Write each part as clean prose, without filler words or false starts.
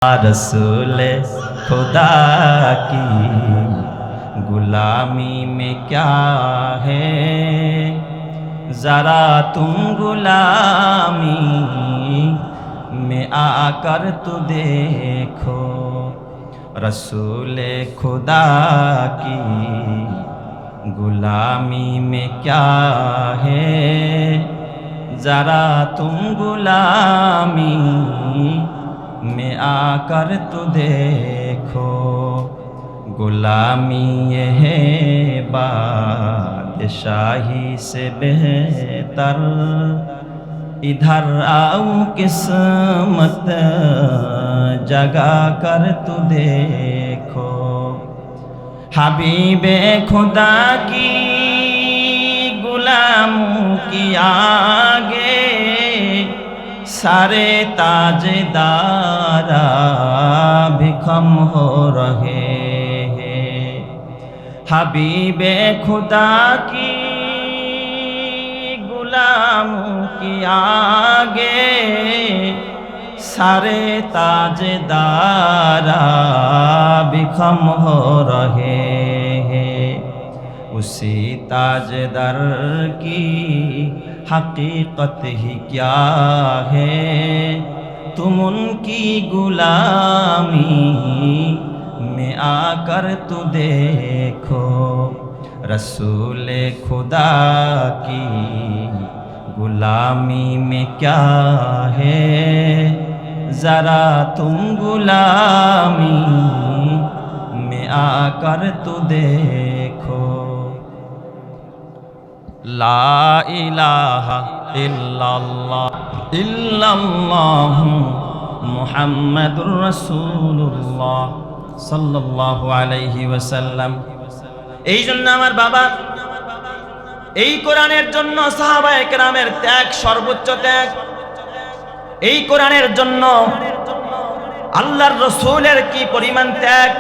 रसूल खुदा की गुलामी में क्या है, जरा तुम गुलामी में आकर तो देखो। रसूल खुदा की गुलामी में क्या है, जरा तुम गुलामी में आकर तो देखो। गुलामी ये है बादशाही से बेहतर, इधर आओ किस्मत जगा कर तो देखो। हबीबे खुदा की गुलामों की आगे सारे ताजदारा भी कम हो रहे हैं। हबीबे खुदा की गुलामों की आगे सारे ताजदारा भी कम हो रहे हैं। उसी ताजदार की हकीकत ही क्या है, तुम उनकी गुलामी में आकर तो देखो। रसूल खुदा की गुलामी में क्या है, जरा तुम गुलामी में आकर तो देखो। ला इलाहा इल्लल्लाह मुहम्मदुर रसूलुल्लाह সাল্লাল্লাহু আলাইহি ওয়াসাল্লাম। এই জন্য আমার বাবা এই কোরআনের জন্য সাহাবায়ে কেরামের ত্যাগ সর্বোচ্চ ত্যাগ। এই কোরআনের জন্য আল্লাহর রাসূলের কি পরিমাণ ত্যাগ,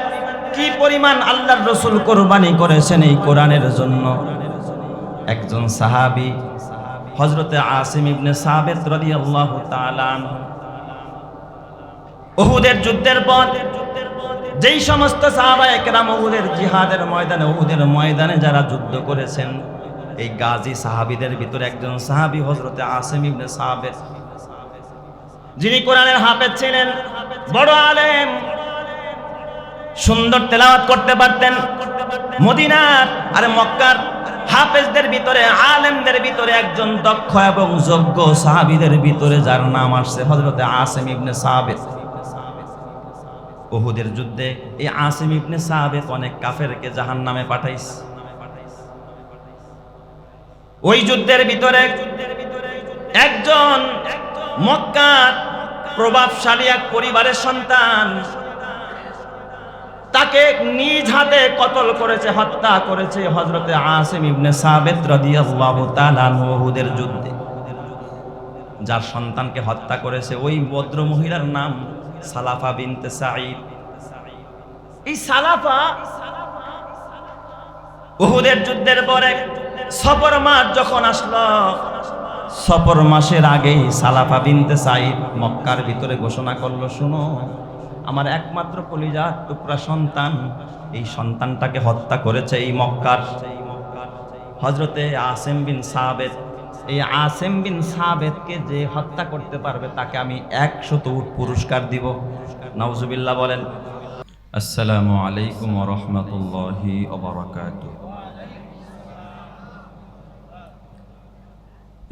কি পরিমাণ আল্লাহর রাসূল কুরবানি করেছেন এই কোরআনের জন্য। একজন সাহাবী হযরতে আসিম ইবনে সাবিত রাদিয়াল্লাহু তাআলা আনহু উহুদের যুদ্ধের পর যেই সমস্ত সাহাবায়ে কেরাম উহুদের জিহাদের ময়দানে উহুদের ময়দানে যারা যুদ্ধ করেছেন, এই গাজী সাহাবীদের ভিতরে একজন সাহাবী হযরতে আসিম ইবনে সাবিত, যিনি কোরআনের হাফেজ ছিলেন, বড় আলেম, সুন্দর তেলাওয়াত করতে পারতেন। মদিনার আর মক্কার হাফেজদের ভিতরে আলেমদের ভিতরে একজন দক্ষ এবং যোগ্য সাহাবীদের ভিতরে যার নাম আসছে হযরতে আসিম ইবনে সাবিত। উহুদের যুদ্ধে এই আসিম ইবনে সাবিত অনেক কাফেরকে জাহান্নামে পাঠাইছে। ওই যুদ্ধের ভিতরে একজন মক্কার প্রভাবশালী এক পরিবারের সন্তান, তাকে নিজ হাতে কতল করেছে, হত্যা করেছে হযরতে আসিম ইবনে সাবিত রাদিয়াল্লাহু তাআলা আনহু উহুদের যুদ্ধে। যার সন্তানকে হত্যা করেছে ওই ভদ্র মহিলার নাম সালাফা বিনতে সাঈদ। এই সালাফা উহুদের যুদ্ধের পরে সফর মাস যখন আসলো, সফর মাসের আগেই সালাফা বিনতে সাঈদ মক্কার ভিতরে ঘোষণা করলো, শুনো, আমার একমাত্র কলিজার টুকরা সন্তান, এই সন্তানটাকে হত্যা করেছে এই মক্কার হযরতে আসিম বিন সাবিত। এই আসিম বিন সাবিতকে যে হত্যা করতে পারবে তাকে আমি 100 উট পুরস্কার দিব। নাউজুবিল্লাহ বলেন। আসসালামু আলাইকুম ওয়া রাহমাতুল্লাহি ওয়া বারাকাতুহু।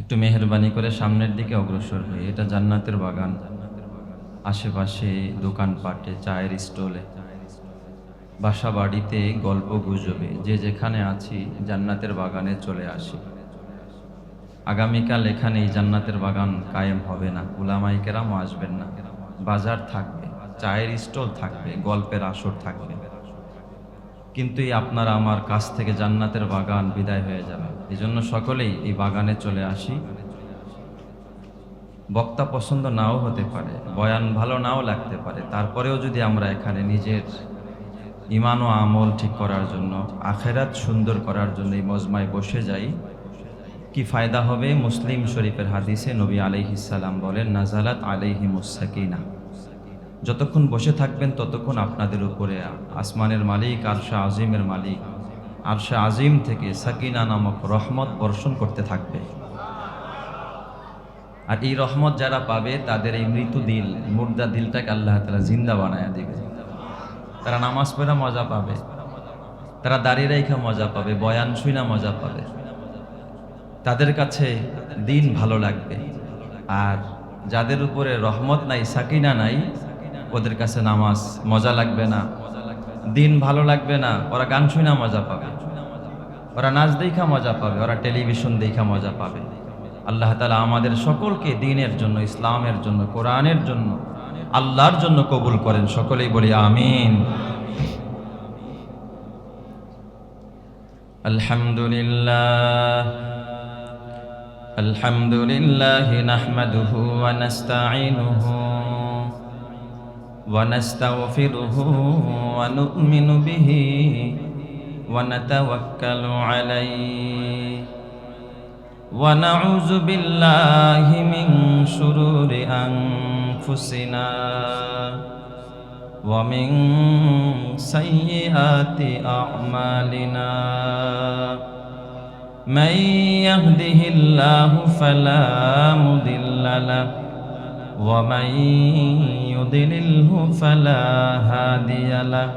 একটু মেহেরবানি করে সামনের দিকে অগ্রসর হই। এটা জান্নাতের বাগান। আশেপাশে দোকানপাটে, চায়ের স্টলে, বাসা বাড়িতে, গল্প গুজবে যে যেখানে আছি জান্নাতের বাগানে চলে আসি। আগামীকাল এখানে এই জান্নাতের বাগান কায়েম হবে না, উলামায়ে কেরামও আসবেন না। বাজার থাকবে, চায়ের স্টল থাকবে, গল্পের আসর থাকবে, কিন্তু এই আপনারা আমার কাছ থেকে জান্নাতের বাগান বিদায় হয়ে যাবে। এই জন্য সকলেই এই বাগানে চলে আসি। বক্তা পছন্দ নাও হতে পারে, বয়ান ভালো নাও লাগতে পারে, তারপরেও যদি আমরা এখানে নিজের ঈমান ও আমল ঠিক করার জন্য, আখিরাত সুন্দর করার জন্য এই মজমায় বসে যাই, কি ফায়দা হবে? মুসলিম শরীফের হাদিসে নবী আলাইহিস সালাম বলেন, নাজালাত আলাইহিমুস সাকিনা, যতক্ষণ বসে থাকবেন ততক্ষণ আপনাদের উপরে আসমানের মালিক আরশে আজিমের মালিক আরশে আজিম থেকে সাকিনা নামক রহমত বর্ষণ করতে থাকবে। আর এই রহমত যারা পাবে তাদের এই মৃত্যু দিল, মুর্দা দিলটাকে আল্লাহ তাআলা জিন্দা বানায়া দিবে। তারা নামাজ পড়া মজা পাবে, তারা দাঁড়িয়ে রেখা মজা পাবে, বয়ান শুনা মজা পাবে, তাদের কাছে দিন ভালো লাগবে। আর যাদের উপরে রহমত নাই, সাকিনা নাই, ওদের কাছে নামাজ মজা লাগবে না, দিন ভালো লাগবে না। ওরা গান শুনা মজা পাবে, ওরা নাচ দেখা মজা পাবে, ওরা টেলিভিশন দেখা মজা পাবে। আল্লাহ তাআলা আমাদের সকলকে দ্বীনের জন্য, ইসলামের জন্য, কোরআনের জন্য, আল্লাহর জন্য কবুল করেন। সকলেই বলি আমিন। আলহামদুলিল্লাহ আলহামদুলিল্লাহ নাহমাদুহু ওয়া নাস্তাঈনুহু ওয়া নাস্তাগফিরুহু ওয়া নু'মিনু বিহি ওয়া নাতাওয়াক্কালু আলাইহি ওয়া নাউযু বিল্লাহি মিন শুরুরি আনফুসিনা ওয়া মিন সাইয়্যাতি আ'মালিনা মান ইয়াহদিহিল্লাহু ফালা মুদিল্লা লাহু ওয়া মান ইউদ্লিলহু ফালা হাদিয়া লাহু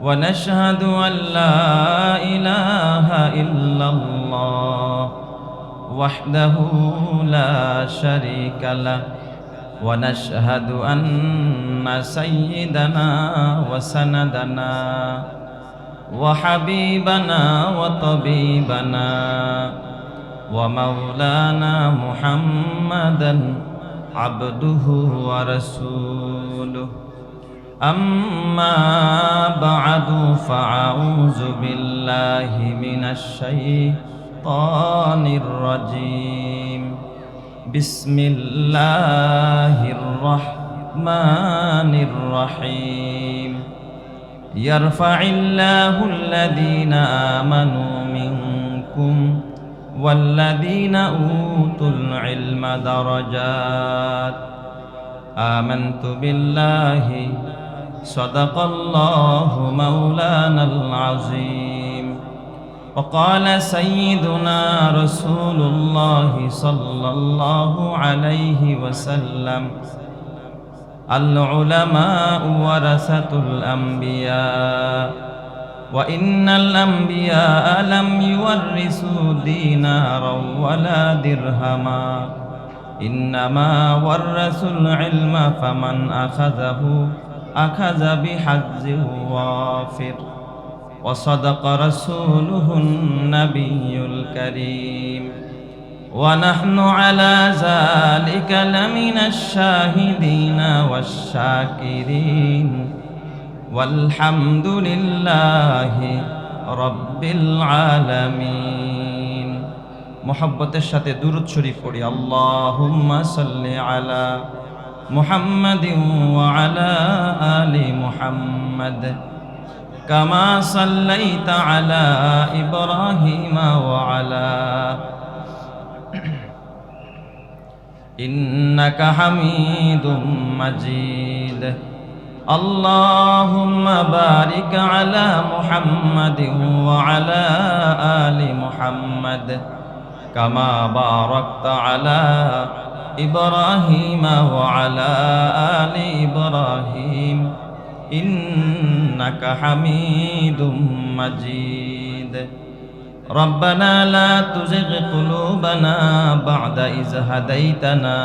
ওয়া নাশহাদু আন লা ইলাহা ইল্লাল্লাহ ওয়াহদাহু লা শারীকা লাহু ওয়া নাশহাদু আন্না সাইয়্যিদানা ওয়া সানাদানা ওয়া হাবিবানা ওয়া তাবিবানা ওয়া মাওলানা মুহাম্মাদান আবদুহু ওয়া রাসূলুহু আম্মা বা'দু ফাআউযু বিল্লাহি মিনাশ শাইতানির রাজীম বিসমিল্লাহির রাহমানির রহিম ইয়ারফা'িল্লাহুল্লাযীনা আমানু মিনকুম ওয়াল্লাযীনা উতুল ইলমা দারাজাত আমানতু বিল্লাহি সাদাকাল্লাহু মাওলানাল আযীম وقال سيدنا رسول الله صلى الله عليه وسلم العلماء ورثة الأنبياء وإن الأنبياء لم يورثوا دينارا ولا درهما إنما ورثوا العلم فمن أخذه أخذ بحظ وافر وصدق رسوله النبي الكريم ونحن على ذلك لمن الشاهدين والشاكرين والحمد لله رب العالمين محبتের সাথে দুরূদ শরীফ পড়ি আল্লাহুম্মা সাল্লি আলা মুহাম্মাদিন ওয়া আলা আলি মুহাম্মাদ কামা সাল্লাইতা আলা ইব্রাহিম ওয়া আলা ইন্নাকা হামিদুম মাজিদ আল্লাহুম্মা বারিক আলা মুহাম্মাদিন ওয়া আলা আলি মুহাম্মাদ কামা বারাকতা আলা ইব্রাহিম ওয়া আলা আলি ইব্রাহিম ইন্নাকা হামিদুম মাজিদ ربنا لا تزغ قلوبنا بعد إذ هديتنا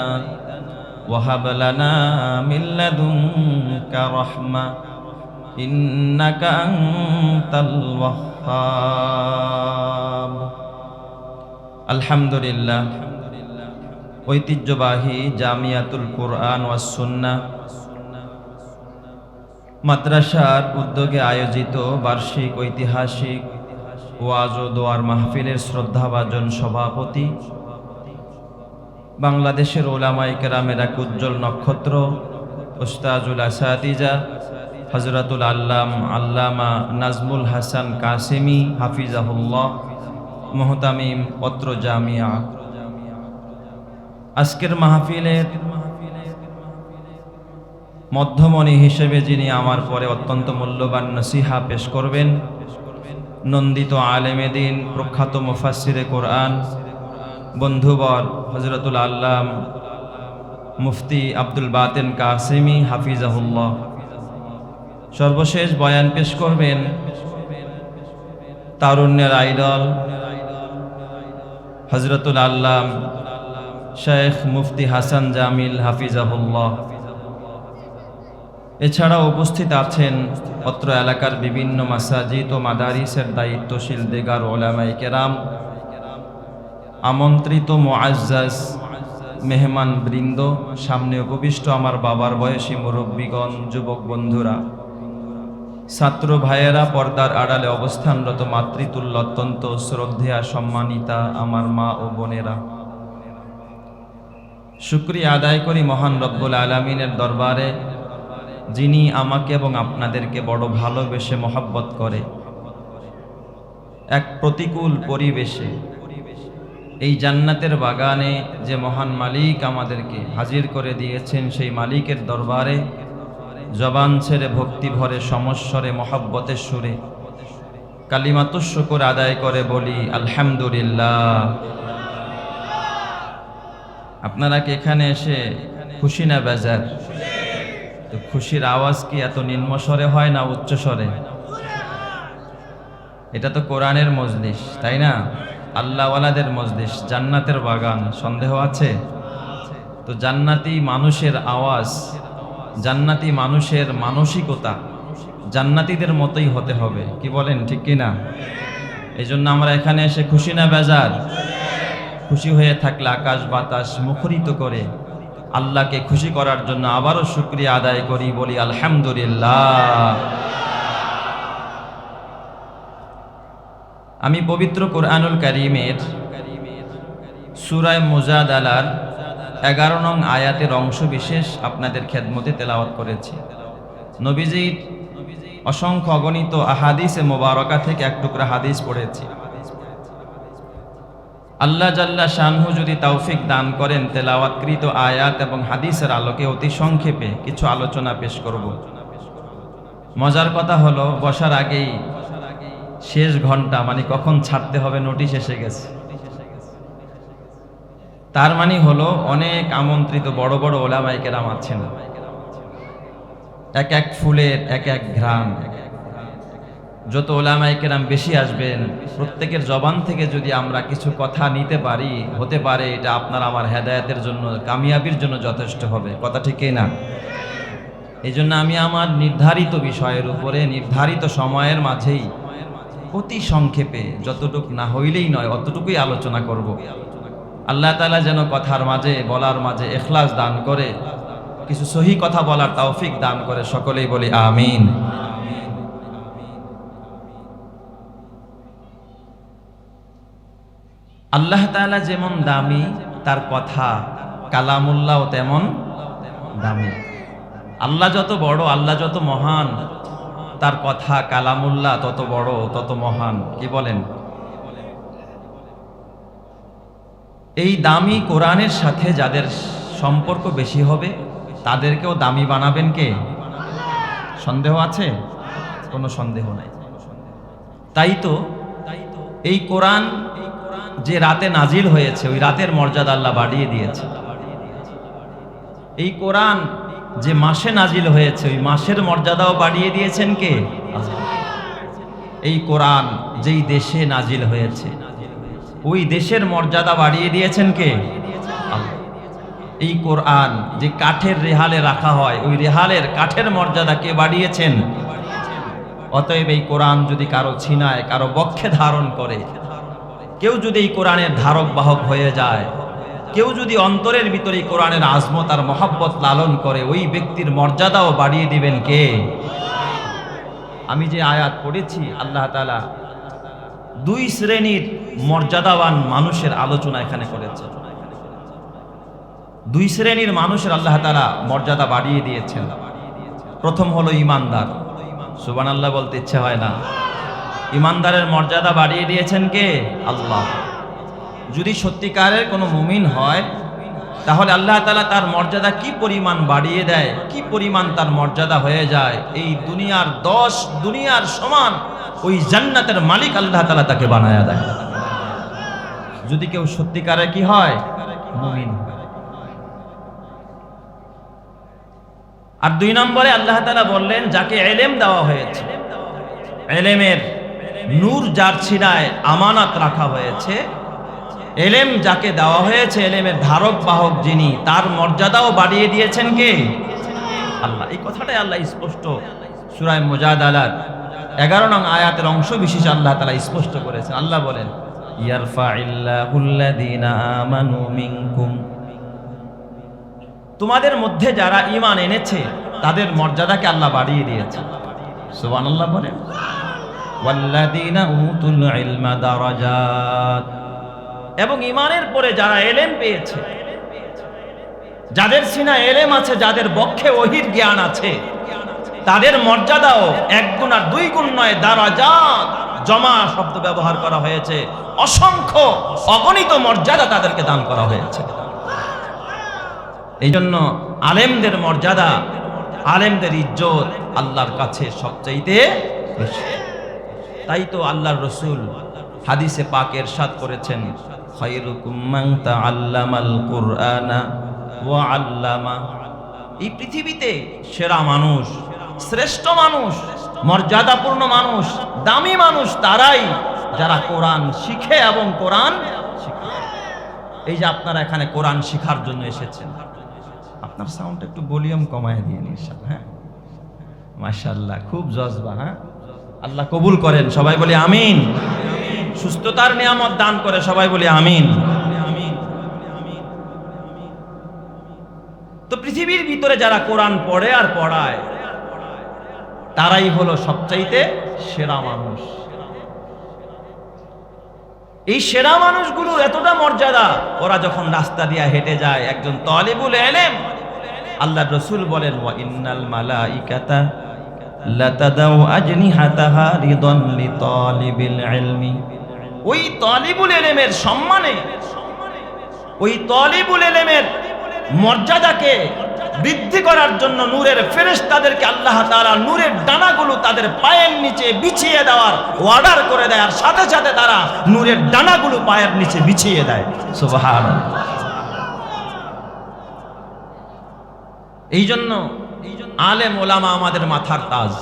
وهب لنا من لدنك رحمة إنك أنت الوهاب الحمد لله ঐতিহ্যবাহী জামিয়াতুল কুরআন ওয়াস সুন্নাহ মাদ্রাসার উদ্যোগে আয়োজিত বার্ষিক ঐতিহাসিক ওয়াজ ও দোয়ার মাহফিলের শ্রদ্ধাভাজন সভাপতি, বাংলাদেশের উলামায়ে কেরামের এক উজ্জ্বল নক্ষত্র, উস্তাজুল আসাতিজা হযরতুল আল্লামা নাজমুল হাসান কাসেমি হাফিজাহুল্লাহ, মুহতামিম পত্র জামিয়া। আজকের মাহফিলের মধ্যমণি হিসেবে যিনি আমার পরে অত্যন্ত মূল্যবান নসিহা পেশ করবেন, নন্দিত আলেমে দ্বীন, প্রখ্যাত মুফাসসিরে কোরআন, বন্ধুবর হযরতুল আল্লাম মুফতি আব্দুল বাতেন কাসেমি হাফিজাহুল্লাহ। সর্বশেষ বয়ান পেশ করবেন তারুণ্যের আইডল হযরতুল আল্লাম শেখ মুফতি হাসান জামিল হাফিজাহুল্লাহ। এছাড়াও উপস্থিত আছেন অত্র এলাকার বিভিন্ন মাসাজিদ ও মাদারিসের দায়িত্বশীল দেগার ওলামায়ে কেরাম, আমন্ত্রিত মুআজ্জাজ মেহমান বৃন্দ, সামনে উপবিষ্ট আমার বাবার বয়সী মুরব্বীগণ, যুবক বন্ধুরা, ছাত্র ভাইয়েরা, পর্দার আড়ালে অবস্থানরত মাতৃতুল্য অত্যন্ত শ্রদ্ধেয়া সম্মানিতা আমার মা ও বোনেরা, শুকরিয়া আদায় করি মহান রব্বুল আলামিনের দরবারে, যিনি আমাকে এবং আপনাদেরকে বড় ভালোবেসে মহব্বত করে এক প্রতিকূল পরিবেশে এই জান্নাতের বাগানে যে মহান মালিক আমাদেরকে হাজির করে দিয়েছেন, সেই মালিকের দরবারে জবান ছেড়ে ভক্তি ভরে সমস্বরে মহব্বতের সুরে কালিমাতুশ শুকর আদায় করে বলি আলহামদুলিল্লাহ। আপনারা কি এখানে এসে খুশি না বেজার? তো খুশির আওয়াজ কি এত নিম্ন স্বরে হয় না উচ্চ স্বরে? এটা তো কোরআনের মজলিস, তাই না? আল্লাহওয়ালাদের মজলিস, জান্নাতের বাগান, সন্দেহ আছে? তো জান্নাতি মানুষের আওয়াজ, জান্নাতি মানুষের মানসিকতা জান্নাতীদের মতোই হতে হবে, কি বলেন, ঠিক কি না? এই জন্য আমরা এখানে এসে খুশি না বেজার? খুশি হয়ে থাকলে আকাশ বাতাস মুখরিত করে আল্লাহকে খুশি করার জন্য আবারও শুকরিয়া আদায় করি, বলি আলহামদুলিল্লাহ। আমি পবিত্র কোরআনুল কারীমের সূরা মুজাদালার 11 নং আয়াতের অংশ বিশেষ আপনাদের খেদমতে তেলাওয়াত করেছি। নবীজির অসংখ্য অগণিত আহাদিসে মোবারকা থেকে এক টুকরা হাদিস পড়েছি। আল্লাহ জাল্লা শানহু যদি তৌফিক দান করেন, তেলাওয়াতকৃত আয়াত এবং হাদিসের আলোকে অতি সংক্ষেপে কিছু আলোচনা পেশ করব। মজার কথা হলো, বসার আগেই শেষ ঘন্টা, মানে কখন ছাড়তে হবে নোটিশ এসে গেছে। তার মানে হলো অনেক আমন্ত্রিত বড় বড় ওলামায়ে কেরাম আছেন, এক এক ফুলের এক এক ঘ্রাণ। যত ওলামায়ে কেরাম বেশি আসবেন, প্রত্যেকের জবান থেকে যদি আমরা কিছু কথা নিতে পারি, হতে পারে এটা আপনার আমার হেদায়েতের জন্য, কামিয়াবির জন্য যথেষ্ট হবে। কথা ঠিক না? এই জন্য আমি আমার নির্ধারিত বিষয়ের উপরে নির্ধারিত সময়ের মাঝেই অতি সংক্ষেপে, যতটুকু না হইলেই নয় অতটুকুই আলোচনা করব। আল্লাহ তাআলা যেন কথার মাঝে, বলার মাঝে ইখলাস দান করে, কিছু সহি কথা বলার তৌফিক দান করে, সকলেই বলি আমিন। আল্লাহ তাআলা যেমন দামি, তার কথা কালামুল্লাহ তেমন দামি। আল্লাহ যত বড়, আল্লাহ যত মহান, তার কথা কালামুল্লাহ তত বড়, তত মহান, কি বলেন? এই দামি কোরআনের সাথে যাদের সম্পর্ক বেশি হবে, তাদেরকেও দামি বানাবেন কে? সন্দেহ আছে? কোনো সন্দেহ নাই। তাই তো এই কোরআন যে রাতে নাজিল হয়েছে, ওই রাতের মর্যাদা আল্লাহ বাড়িয়ে দিয়েছে। এই কোরআন যে মাসে নাজিল হয়েছে, ওই মাসের মর্যাদাও বাড়িয়ে দিয়েছেন কে? এই কোরআন যেই দেশে নাজিল হয়েছে, ওই দেশের মর্যাদা বাড়িয়ে দিয়েছেন কে? আল্লাহ। এই কোরআন যে কাঠের রেহালে রাখা হয়, ওই রেহালের কাঠের মর্যাদা কে বাড়িয়েছেন? অতএব এই কোরআন যদি কারো ছিনায়, কারো বক্ষে ধারণ করে, কেউ যদি এই কোরআনের ধারক বাহক হয়ে যায়, কেউ যদি অন্তরের ভিতরে কোরআনের আজমত আর মহব্বত লালন করে, ওই ব্যক্তির মর্যাদাও বাড়িয়ে দিবেন কে? আমি যে আয়াত পড়েছি, আল্লাহ তাআলা দুই শ্রেণীর মর্যাদাবান মানুষের আলোচনা এখানে করেছেন। দুই শ্রেণীর মানুষের আল্লাহ তাআলা মর্যাদা বাড়িয়ে দিয়েছেন। প্রথম হলো ইমানদার। সুবহানাল্লাহ বলতে ইচ্ছে হয় না? ইমানদারের মর্যাদা বাড়িয়ে দিয়েছেন কে? আল্লাহ। যদি সত্যিকারের কোনো মুমিন হয়, তাহলে আল্লাহ তাআলা তার মর্যাদা কি পরিমাণ বাড়িয়ে দেয়, কি পরিমাণ তার মর্যাদা হয়ে যায়, এই দুনিয়ার সমান ওই জান্নাতের মালিক আল্লাহ তাআলা তাকে বানায়া দেয়, যদি কেউ সত্যিকারে কি হয়, মুমিন। আর 2 নম্বরে আল্লাহ তাআলা বললেন, যাকে ইলম দেওয়া হয়েছে, ইলমের নূর যার ছিনায় আমানত রাখা হয়েছে, ইলম যাকে দেওয়া হয়েছে, ইলমের ধারক বাহক যিনি, তার মর্যাদাও বাড়িয়ে দিয়েছেন কে? আল্লাহ। এই কথাটাই আল্লাহ স্পষ্ট সূরা মুজাদালার 11 নং আয়াতের অংশ বিশেষ আল্লাহ তাআলা স্পষ্ট করেছেন। আল্লাহ বলেন, ইয়ারফাইল্লাহুল্লাযীনা আমানু মিনকুম, তোমাদের মধ্যে যারা ঈমান এনেছে তাদের মর্যাদাকে আল্লাহ বাড়িয়ে দিয়েছে। সুবহানাল্লাহ বলেন, ওয়াল্লাযীনা উতুল ইলমা দারাজাত, এবং ঈমানের পরে যারা ইলম পেয়েছে, যাদের সিনায় ইলম আছে, যাদের বক্ষে ওহীর জ্ঞান আছে, তাদের মর্যাদাও 1 গুণ আর 2 গুণ নয়, দারাজাত, জমা শব্দ ব্যবহার করা হয়েছে, অসংখ্য অগণিত মর্যাদা তাদেরকে দান করা হয়েছে। এই জন্য আলেমদের মর্যাদা, আলেমদের ইজ্জত আল্লাহর কাছে সবচাইতে বেশি। তাই তো আল্লাহর রাসূল হাদিসে পাকে ইরশাদ করেছেন, খায়রুকুম মান তাআল্লামাল কুরআনা ওয়া আল্লামা, এই পৃথিবীতে সেরা মানুষ, শ্রেষ্ঠ মানুষ, মর্যাদাপূর্ণ মানুষ, দামি মানুষ তারাই যারা কোরআন শিখে এবং কোরআন শিখায়। এই যে আপনারা এখানে কোরআন শিখার জন্য এসেছেন, আপনার সাউন্ডটা একটু ভলিউম কমায় দিয়ে ইনশাআল্লাহ। হ্যাঁ, মাশাআল্লাহ, খুব জজবা। হ্যাঁ, আল্লাহ কবুল করেন, সবাই বলি আমিন। সুস্থতার নিয়ামত দান করে, সবাই বলি আমিন। তো পৃথিবীর ভিতরে যারা কোরআন পড়ে আর পড়ায়, তারাই হলো সবচাইতে সেরা মানুষ। এই সেরা মানুষগুলোর এতটা মর্যাদা, ওরা যখন রাস্তা দিয়ে হেঁটে যায়, একজন তালিবুল ইলম, আল্লাহর রাসূল বলেন, ওয়া ইন্নাল মালাইকাতা লাতাদাউ আজনিহাতাহা রিদান লিতালিবিল ইলমি, ওই তালিবুল ইলমের সম্মানে, ওই তালিবুল ইলমের মর্যাদাকে বৃদ্ধি করার জন্য নূরের ফেরেশতাদেরকে আল্লাহ তাআলা নূরের ডানাগুলো তাদের পায়ের নিচে বিছিয়ে দেওয়ার অর্ডার করে দেয়, আর সাথে সাথে তারা নূরের ডানাগুলো পায়ের নিচে বিছিয়ে দেয়। সুবহানাল্লাহ। এই জন্য আলেম ওলামা আমাদের মাথার তাজ।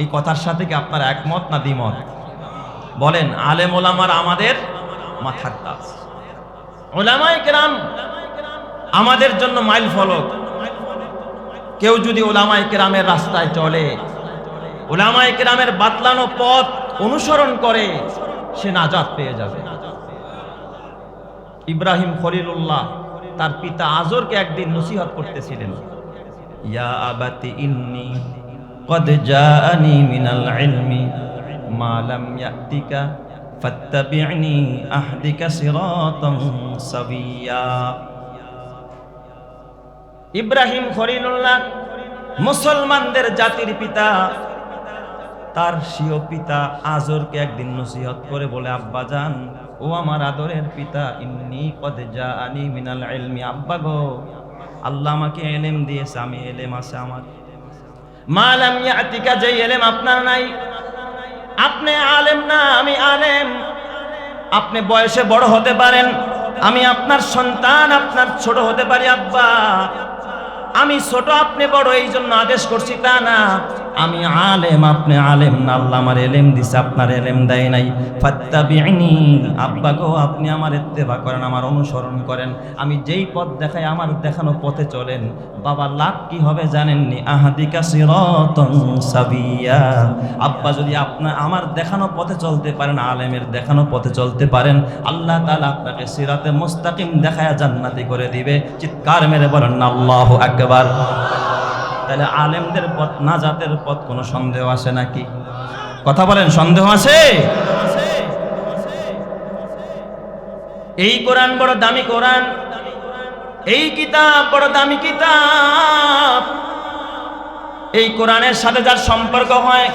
এই কথার সাথে কি আপনারা একমত না দ্বিমত? বলেন, আলেম ওলামার আমাদের মাথার তাজ। ওলামায়ে কেরাম আমাদের জন্য মাইল ফলক। কেউ যদি ওলামায়ে কেরামের রাস্তায় চলে, ওলামায়ে কেরামের বাতলানো পথ অনুসরণ করে, সে নাজাত পেয়ে যাবে। ইব্রাহিম খলিলুল্লাহ তার পিতা আজরকে একদিন নসিহত করতেছিলেন, ইয়া আবাতি ইন্নী কদ জাআনি মিনাল ইলমি মা লাম ইয়াতিকা ফাত্তাবি'নি আহদিকা সিরাতান সাবিয়্যা। ইব্রাহিম খলিলুল্লাহ মুসলমানদের জাতির পিতা, তার স্বীয় পিতা আজরকে একদিন নসিহত করে বলে, আব্বাজান, ও আমার আদরের পিতা, ইন্নী কদ জাআনি মিনাল ইলমি, আব্বা গো, আল্লাহ আমাকে ইলম দিয়েছে, আমি ইলম আছে আমার। মা লাম ইয়াতিকা, যে ইলম আপনার নাই। আপনি আলেম না, আমি আলেম। আপনি বয়সে বড় হতে পারেন, আমি আপনার সন্তান, আপনার ছোট হতে পারি আব্বা। আমি ছোট, আপনি বড়, এই জন্য আদেশ করছি তা না। আমি আলেম, আপনি আলেম না। আল্লাহ আমার ইলম দিছে, আপনার ইলম দেয় নাই। ফাত্তাবি'নি, আব্বা গো, আপনি আমার ইত্তেবা করেন, আমার অনুসরণ করেন। আমি যেই পথ দেখাই, আমার দেখানো পথে চলেন। বাবা, লাভ কি হবে জানেননি? আহদিকা সিরাতান সাবিয়্যা। আব্বা যদি আপনার আমার দেখানো পথে চলতে পারেন, আলেমের দেখানো পথে চলতে পারেন, আল্লাহ তাআলা আপনাকে সিরাতে মুস্তাকিম দেখায়া জান্নাতি করে দিবে। চিৎকার মেরে বলেন না আল্লাহু আকবার। তাহলে আলেমদের পথ নাজাতের পথ, কোনো সন্দেহ আছে নাকি? কথা বলেন, সন্দেহ আছে? এই কোরআন বড় দামি কোরআন, এই কিতাব বড় দামি কিতাব। এই কোরআনের সাথে যার সম্পর্ক হয়,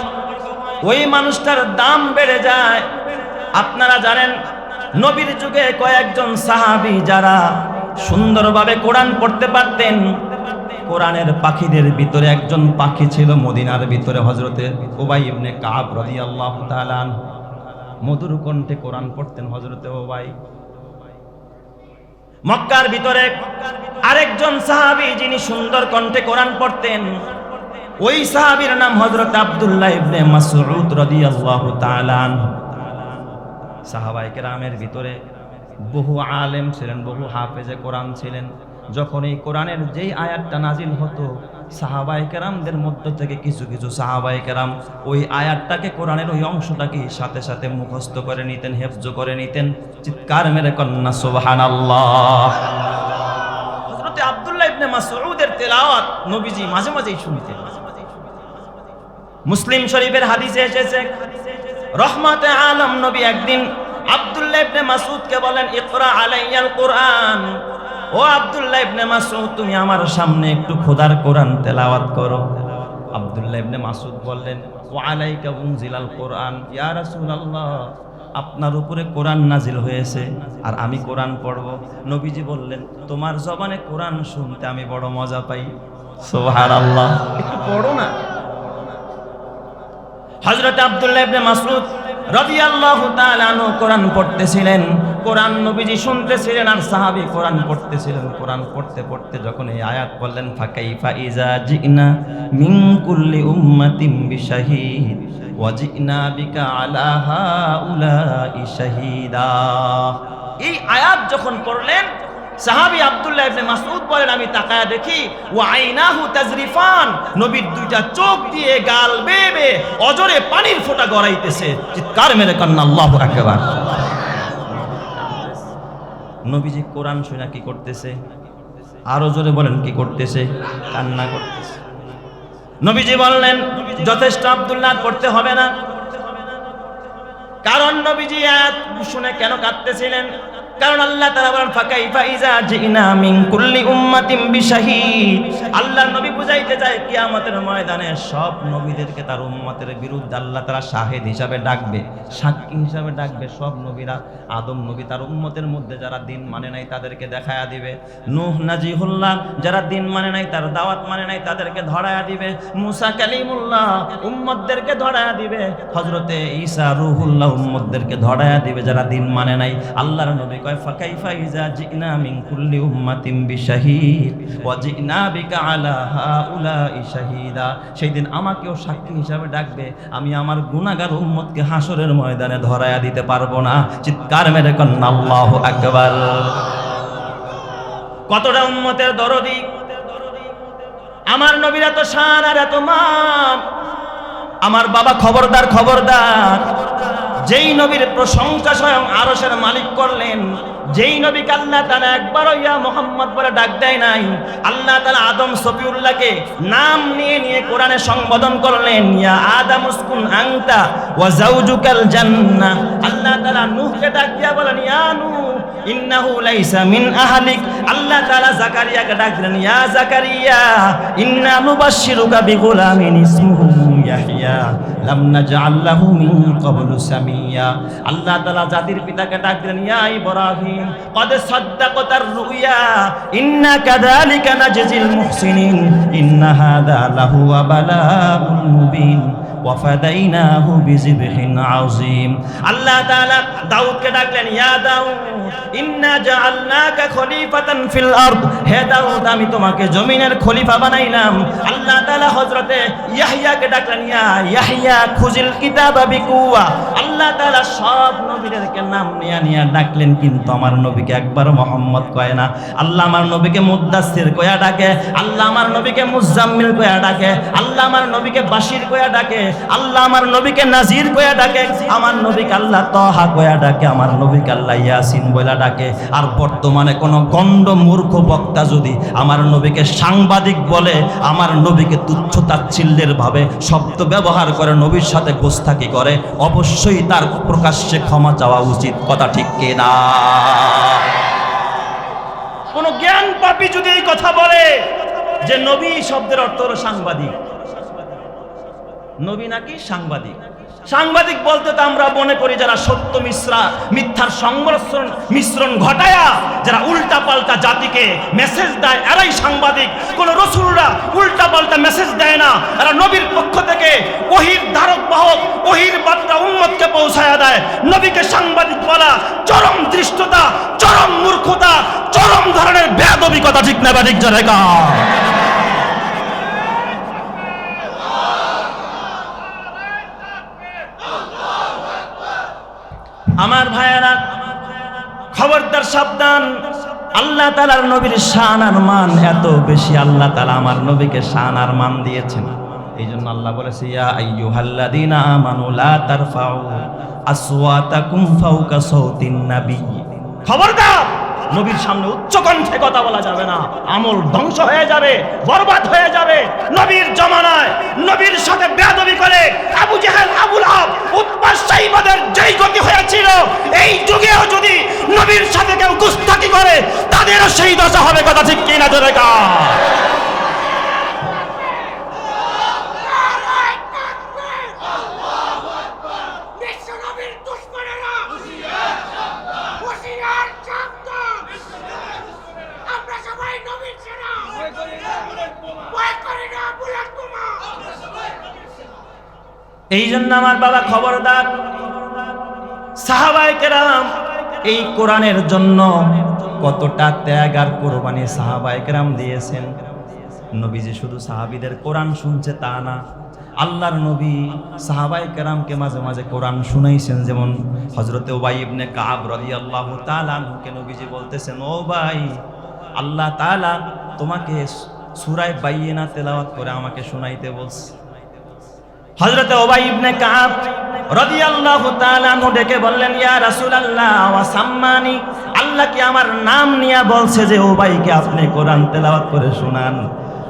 ওই মানুষটার দাম বেড়ে যায়। আপনারা জানেন, নবীর যুগে কয়েকজন সাহাবী যারা সুন্দরভাবে কোরআন পড়তে পারতেন। কোরআনের পাখিদের ভিতরে একজন পাখি ছিল মদিনার ভিতরে, হযরতে উবাই ইবনে কাব রাদিয়াল্লাহু তাআলা আনহু। মধুর কণ্ঠে কোরআন পড়তেন হযরতে উবাই। মক্কার ভিতরে আরেকজন সাহাবী যিনি সুন্দর কণ্ঠে কোরআন পড়তেন, ওই সাহাবীর নাম হযরত আব্দুল্লাহ ইবনে মাসউদ রাদিয়াল্লাহু তাআলা আনহু। সাহাবায়ে কেরামের ভিতরে বহু আলেম ছিলেন, বহু হাফেজে কোরআন ছিলেন। যখন এই কোরআনের যেই আয়াতটা নাজিল হতো, সাহাবায়ে কেরামদের মধ্য থেকে কিছু কিছু সাহাবায়ে কেরাম ওই আয়াতটাকে, কোরআনের ওই অংশটাকে সাথে সাথে মুখস্থ করে নিতেন, হেফজ করে নিতেন। চিৎকার মেরে কন্না সুবহানাল্লাহ। হযরত আব্দুল্লাহ ইবনে মাসউদের তেলাওয়াত নবীজি মাঝে মাঝেই শুনতেন। মুসলিম শরীফের হাদিসে এসেছে, রহমতে আলম নবী একদিন আব্দুল্লাহ ইবনে মাসউদকে বলেন, ইকরা আলাইয়াল কোরআন। ও আব্দুল্লাহ ইবনে মাসউদ, তুমি আমার সামনে একটু খোদার কোরআন তেলাওয়াত করো। আব্দুল্লাহ ইবনে মাসউদ বললেন, ওয়া আলাইকা উনজিলাল কোরআন ইয়া রাসূলুল্লাহ, আপনার উপরে কোরআন নাজিল হয়েছে আর আমি কোরআন পড়ব। নবীজি বললেন, তোমার জবানে কোরআন শুনতে আমি বড় মজা পাই। সুবহানাল্লাহ, একটু পড়ো না। হযরত আব্দুল্লাহ ইবনে মাসউদ রাদিয়াল্লাহু তাআলা আনহু কোরআন পড়তেছিলেন, কোরআন নবীজি শুনতেছিলেন আর সাহাবী কোরআন পড়তেছিলেন। কোরআন পড়তে পড়তে যখন এই আয়াত বললেন, ফাকাইফা ইজা জিনা মিন কুল্লি উম্মাতিন বিশাহিদ ওয়া জিনা বিকা আলা হাউলাই শাহীদা। এই আয়াত যখন পড়লেন, সাহাবী আব্দুল্লাহ ইবনে মাসউদ বলেন, আমি তাকায়া দেখি ওয়া আইনাহু তাজরিফান, নবীর দুইটা চোখ দিয়ে গাল বেয়ে বেয়ে অজরে পানির ফোঁটা গড়াইতেছে। চিৎকার মেরে কান্না আল্লাহু আকবার। নবীজি কোরআন শুনে কি করতেছে? আরো জোরে বলেন, কি করতেছে? কান্না করতেছে। নবীজি বললেন, যথেষ্ট আব্দুল্লাহ, পড়তে হবে না। কারণ নবীজি আয়াত শুনে কেন কাঁদতেছিলেন? কারণ আল্লাহ তাআলা বলেন, ফাকাইফা ইজা জিনা মিন কুল্লি উম্মাতিন বিশাহিদ। আল্লাহর নবী বুঝাইতে চায়, কিয়ামতের ময়দানে সব নবীদেরকে তার উম্মতের বিরুদ্ধে আল্লাহ তাআলা শাহিদ হিসাবে ডাকবে, সাক্ষী হিসাবে ডাকবে। সব নবীরা, আদম নবী তার উম্মতের মধ্যে যারা দিন মানে নাই তাদেরকে দেখায়া দিবে। নূহ নাজিহুল্লাহ যারা দিন মানে নাই, তার দাওয়াত মানে নাই, তাদেরকে ধরায়া দিবে। মুসা কালিমুল্লাহ উম্মতদেরকে ধরায়া দিবে। হযরতে ঈসা রূহুল্লাহ উম্মতদেরকে ধরায়া দিবে যারা দিন মানে নাই। আল্লাহর নবী ফাকাইফা ইজা জিনা মিন কুল্লি উম্মাতিন বিশাহিদ ওয়া জিনা বিকা আলা হাউলাই শাহীদা। সেই দিন আমাকেও সাক্ষী হিসাবে ডাকবে, আমি আমার গুনাহগার উম্মতকে হাসরের ময়দানে ধরায়া দিতে পারবো না। চিৎকার মেরে কন্না আল্লাহু আকবার। কতটা উম্মতের দরদি আমার নবীর, এত শান আর এত মান। আমার বাবা খবরদার, খবরদার, যেই নবীর প্রশংসা স্বয়ং আরশের মালিক করলেন, যেই নবীকে আল্লাহ তাআলা একবারও ইয়া মুহাম্মদ বলে ডাক দেয় নাই, আল্লাহ তাআলা আদম সফিউল্লাহকে নাম নিয়ে নিয়ে কোরআনে সম্বোধন করলেন, ইয়া আদম উসকুন আনতা ওয়া যাওজুকাল জান্নাহ। আল্লাহ তাআলা নূহকে ডাক দিয়া বলেন, ইয়া নূহ ইন্নাহু লাইসা মিন আহলিক। আল্লাহ তাআলা জাকারিয়াকে ডাক দিলেন, ইয়া জাকারিয়া ইন্না নুবাশশিরুকা বিগুলামিন ইসমুহু ইয়াহইয়া লাম নাজআল লাহু মিন ক্বাবলু সামিয়া। আল্লাহ তাআলা জাতির পিতাকে ডাক দিলেন, ইয়া ইব্রাহিম ক্বাদ সাদ্দাকতার রুয়া ইন্না কাযালিকা নাজজিল মুহসিনিন ইন্না হাযা লাহু বালাগুল মুবিন ওয়া ফাদাইনাহু বিযিবহিন আযীম। আল্লাহ তাআলা দাউদকে ডাকলেন, ইয়া দাউদ ইন্না জাআলনাকা খলিফাতান ফিল আরদ। হে দাউদ, আমি তোমাকে জমিনের খলিফা বানাইলাম। আল্লাহ তাআলা হযরতে ইয়াহইয়াকে ডাকলেন, ইয়া ইয়াহইয়া খুজিল কিতাবা বিকুওয়া। আল্লাহ তাআলা সব নবীদেরকে নাম নিয়ে নিয়ে ডাকলেন, কিন্তু আমার নবীকে একবার মুহাম্মদ কয় না। আল্লাহ আমার নবীকে মুদ্দাসসির কয়া ডাকে, আল্লাহ আমার নবীকে মুজাম্মিল কয়া ডাকে, আল্লাহ আমার নবীকে বাশির কয়া ডাকে, আল্লাহ আমার নবীকে নাজির কয়া ডাকে, আমার নবীকে আল্লাহ তাহা কয়া ডাকে, আমার নবীকে আল্লাহ ইয়াসিন বইলা ডাকে। আর বর্তমানে কোন গণ্ড মূর্খ বক্তা যদি আমার নবীকে সাংবাদিক বলে, আমার নবীকে তুচ্ছ তাচ্ছিল্যের ভাবে শব্দ ব্যবহার করে, নবীর সাথে গোস্তাকি করে, অবশ্যই তার প্রকাশ্যে ক্ষমা চাওয়া উচিত। কথা ঠিক কিনা? কোন জ্ঞান পাপী যদি এই কথা বলে যে নবী শব্দের অর্থ হলো সাংবাদিক, নবী নাকি সাংবাদিক। সাংবাদিক বলতে তো আমরা মনে করি যারা সত্য মিথ্যার মিশ্রণ ঘটায়া যারা উল্টা পাল্টা জাতিকে মেসেজ দেয় এরাই সাংবাদিক। কোন রসুলরা উল্টা পাল্টা মেসেজ দেয় না, এরা নবীর পক্ষ থেকে ওহীর ধারক বাহক, ওহীর বার্তা উম্মতকে পৌঁছায়া দেয়। নবীকে সাংবাদিক বলা চরম দৃষ্টতা, চরম মূর্খতা, চরম ধরনের বেয়াদবিকতা। ঠিক না ঠিক জায়গা? আমার ভাইয়েরা খবরদার, সাবধান। আল্লাহ তাআলার নবীর শান আর মান এত বেশি, আল্লাহ তাআলা আমার নবীকে শান আর মান দিয়েছেন। এই জন্য আল্লাহ বলেছে, ইয়া আইয়ুহাল্লাযীনা আমানু লা তারফাউ আসওয়াতাকুম ফাওকা সাওতিন নবী। খবরদার, নবীর সামনে উচ্চ কণ্ঠে কথা বলা যাবে না, আমল ধ্বংস হয়ে যাবে, বরবাদ হয়ে যাবে। নবীর জামানায় নবীর সাথে বেয়াদবি করে আবু জেহেল, আবু লাহাব, উতবা, সাইবাদের যেই গতি হয়েছিল, এই যুগেও যদি নবীর সাথে কেউ গুস্তাখি করে তাদেরও সেই দশা হবে। কথা ঠিক কিনা জোরে কা? এই জন্য আমার বাবা খবরদার, সাহাবায়ে কেরাম এই কোরআনের জন্য কতটা ত্যাগ আর কোরবানি সাহাবায়ে কেরাম দিয়েছেন। নবীজি শুধু সাহাবীদের কোরআন শুনছে তা না, আল্লাহর নবী সাহাবায়ে কেরামকে মাঝে মাঝে কোরআন শুনাইছেন। যেমন হযরতে উবাই ইবনে কাব রাদিয়াল্লাহু তাআলা আনহুকে নবীজি বলতেছেন, ও ভাই, আল্লাহ তাআলা তোমাকে সূরা বাইয়িনা তেলাওয়াত করে আমাকে শোনাইতে বলছে। হযরতে উবাই ইবনে কাব রাদিয়াল্লাহু তাআলা আনহু ডেকে বললেন, ইয়া রাসূলুল্লাহ ওয়া সাম্মানি, আল্লাহ কি আমার নাম নিয়ে বলছে যে উবাইকে আপনি কোরআন তেলাওয়াত করে শোনান?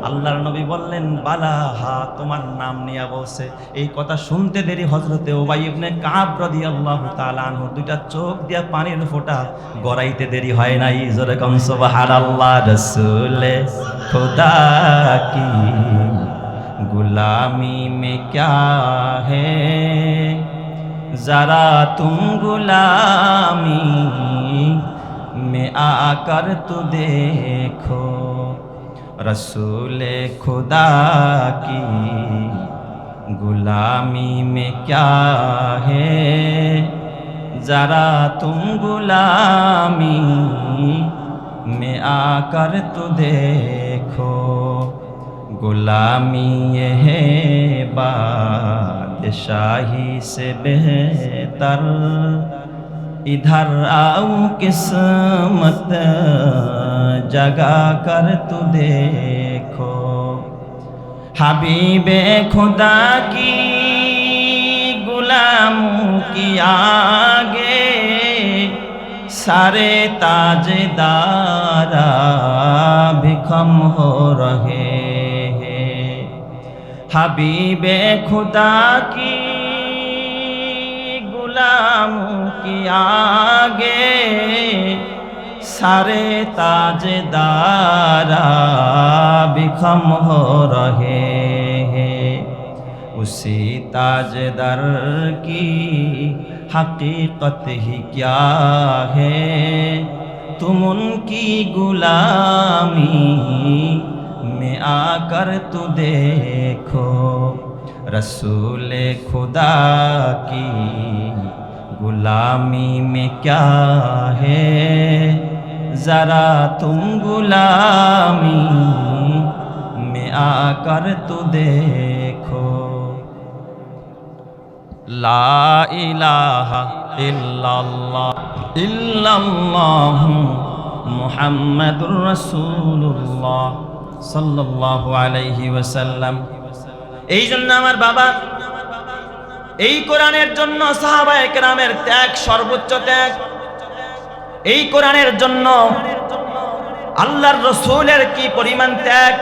আল্লাহর নবী বললেন, বালা, হা, তোমার নাম নিয়ে বলছে। এই কথা শুনতে দেরি হযরতে উবাই ইবনে কাব রাদিয়াল্লাহু তাআলা আনহু দুইটা চোখ দিয়া পানির ফোঁটা গড়াইতে দেরি হয় নাই। জোরে কম সুবহানাল্লাহ। রাসূলে খোদা কি गुलामी में क्या है, जरा तुम गुलामी में आकर तो देखो, रसूल खुदा की गुलामी में क्या है, जरा तुम गुलामी में आकर तो देखो, गुलामी ये है बादशाही से बेहतर, इधर आओ किस्मत जगा कर तू देखो, हबीबे खुदा की गुलामों की आगे सारे ताजदारा भी कम हो रहे, हबीबे खुदा की गुलामों की आगे सारे ताजदारा भी कम हो रहे हैं, उसी ताजदार की हकीकत ही क्या है, तुम उनकी गुलामी में आकर तू देखो, रसूल खुदा की गुलामी में क्या है, जरा तुम गुलामी में आकर तू देखो, ला इलाहा इल्लल्लाह इल्लल्लाह मुहम्मदुर रसूलुल्लाह সাল্লাল্লাহু আলাইহি ওয়াসাল্লাম। এই জন্য আমার বাবা, এই কোরআনের জন্য সাহাবায়ে কেরামের ত্যাগ সর্বোচ্চ ত্যাগ। এই কোরআনের জন্য আল্লাহর রাসূলের কি পরিমাণ ত্যাগ,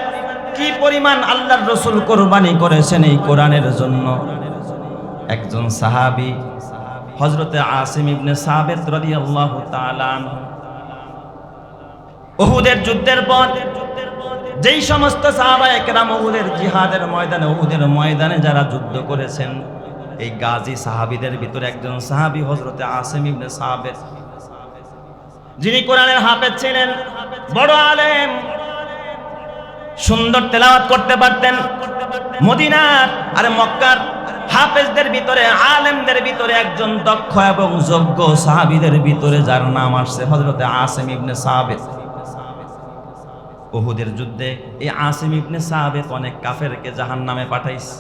কি পরিমাণ আল্লাহর রাসূল কুরবানি করেছেন এই কোরআনের জন্য। একজন সাহাবী হযরতে আসিম ইবনে সাবিত রাদিয়াল্লাহু তাআলা আনহু উহুদের যুদ্ধের পর যেই সমস্ত সাহাবায়ে কেরাম উহুদের জিহাদের ময়দানে উহুদের ময়দানে যারা যুদ্ধ করেছেন, এই গাজী সাহাবীদের ভিতরে একজন সাহাবী হযরতে আসিম ইবনে সাবিত, যিনি কোরআনের হাফেজ ছিলেন, বড় আলেম, সুন্দর তেলাওয়াত করতে পারতেন। মদিনার আর মক্কার হাফেজদের ভিতরে, আলেমদের ভিতরে একজন দক্ষ এবং যোগ্য সাহাবীদের ভিতরে যার নাম আসছে হযরতে আসিম ইবনে সাবিত। উহুদের যুদ্ধে এই আসিম ইবনে সাবিত অনেক কাফেরকে জাহান্নামে পাঠাইছে।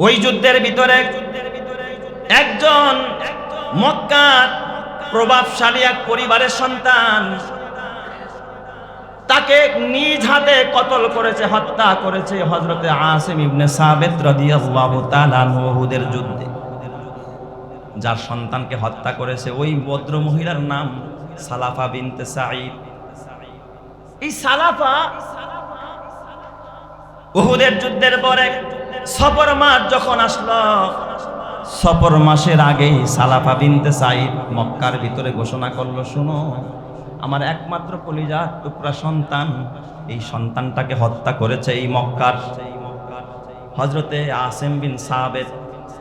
ওই যুদ্ধের ভিতরে একজন মক্কার প্রভাবশালী এক পরিবারের সন্তান, তাকে নিজ হাতে কতল করেছে, হত্যা করেছে হযরতে আসিম ইবনে সাবিত রাদিয়াল্লাহু তাআলা আনহু উহুদের যুদ্ধে। যার সন্তানকে হত্যা করেছে ওই ভদ্র মহিলার নাম সালাফা বিনতে সাঈদ। এই সালাফা উহুদের যুদ্ধের পরে সফর মাস যখন আসলো, সফর মাসের আগেই সালাফা বিনতে সাঈদ মক্কার ভিতরে ঘোষণা করলো, শুনো, আমার একমাত্র কলিজার টুকরা সন্তান, এই সন্তানটাকে হত্যা করেছে এই মক্কার হযরতে আসিম বিন সাবিত।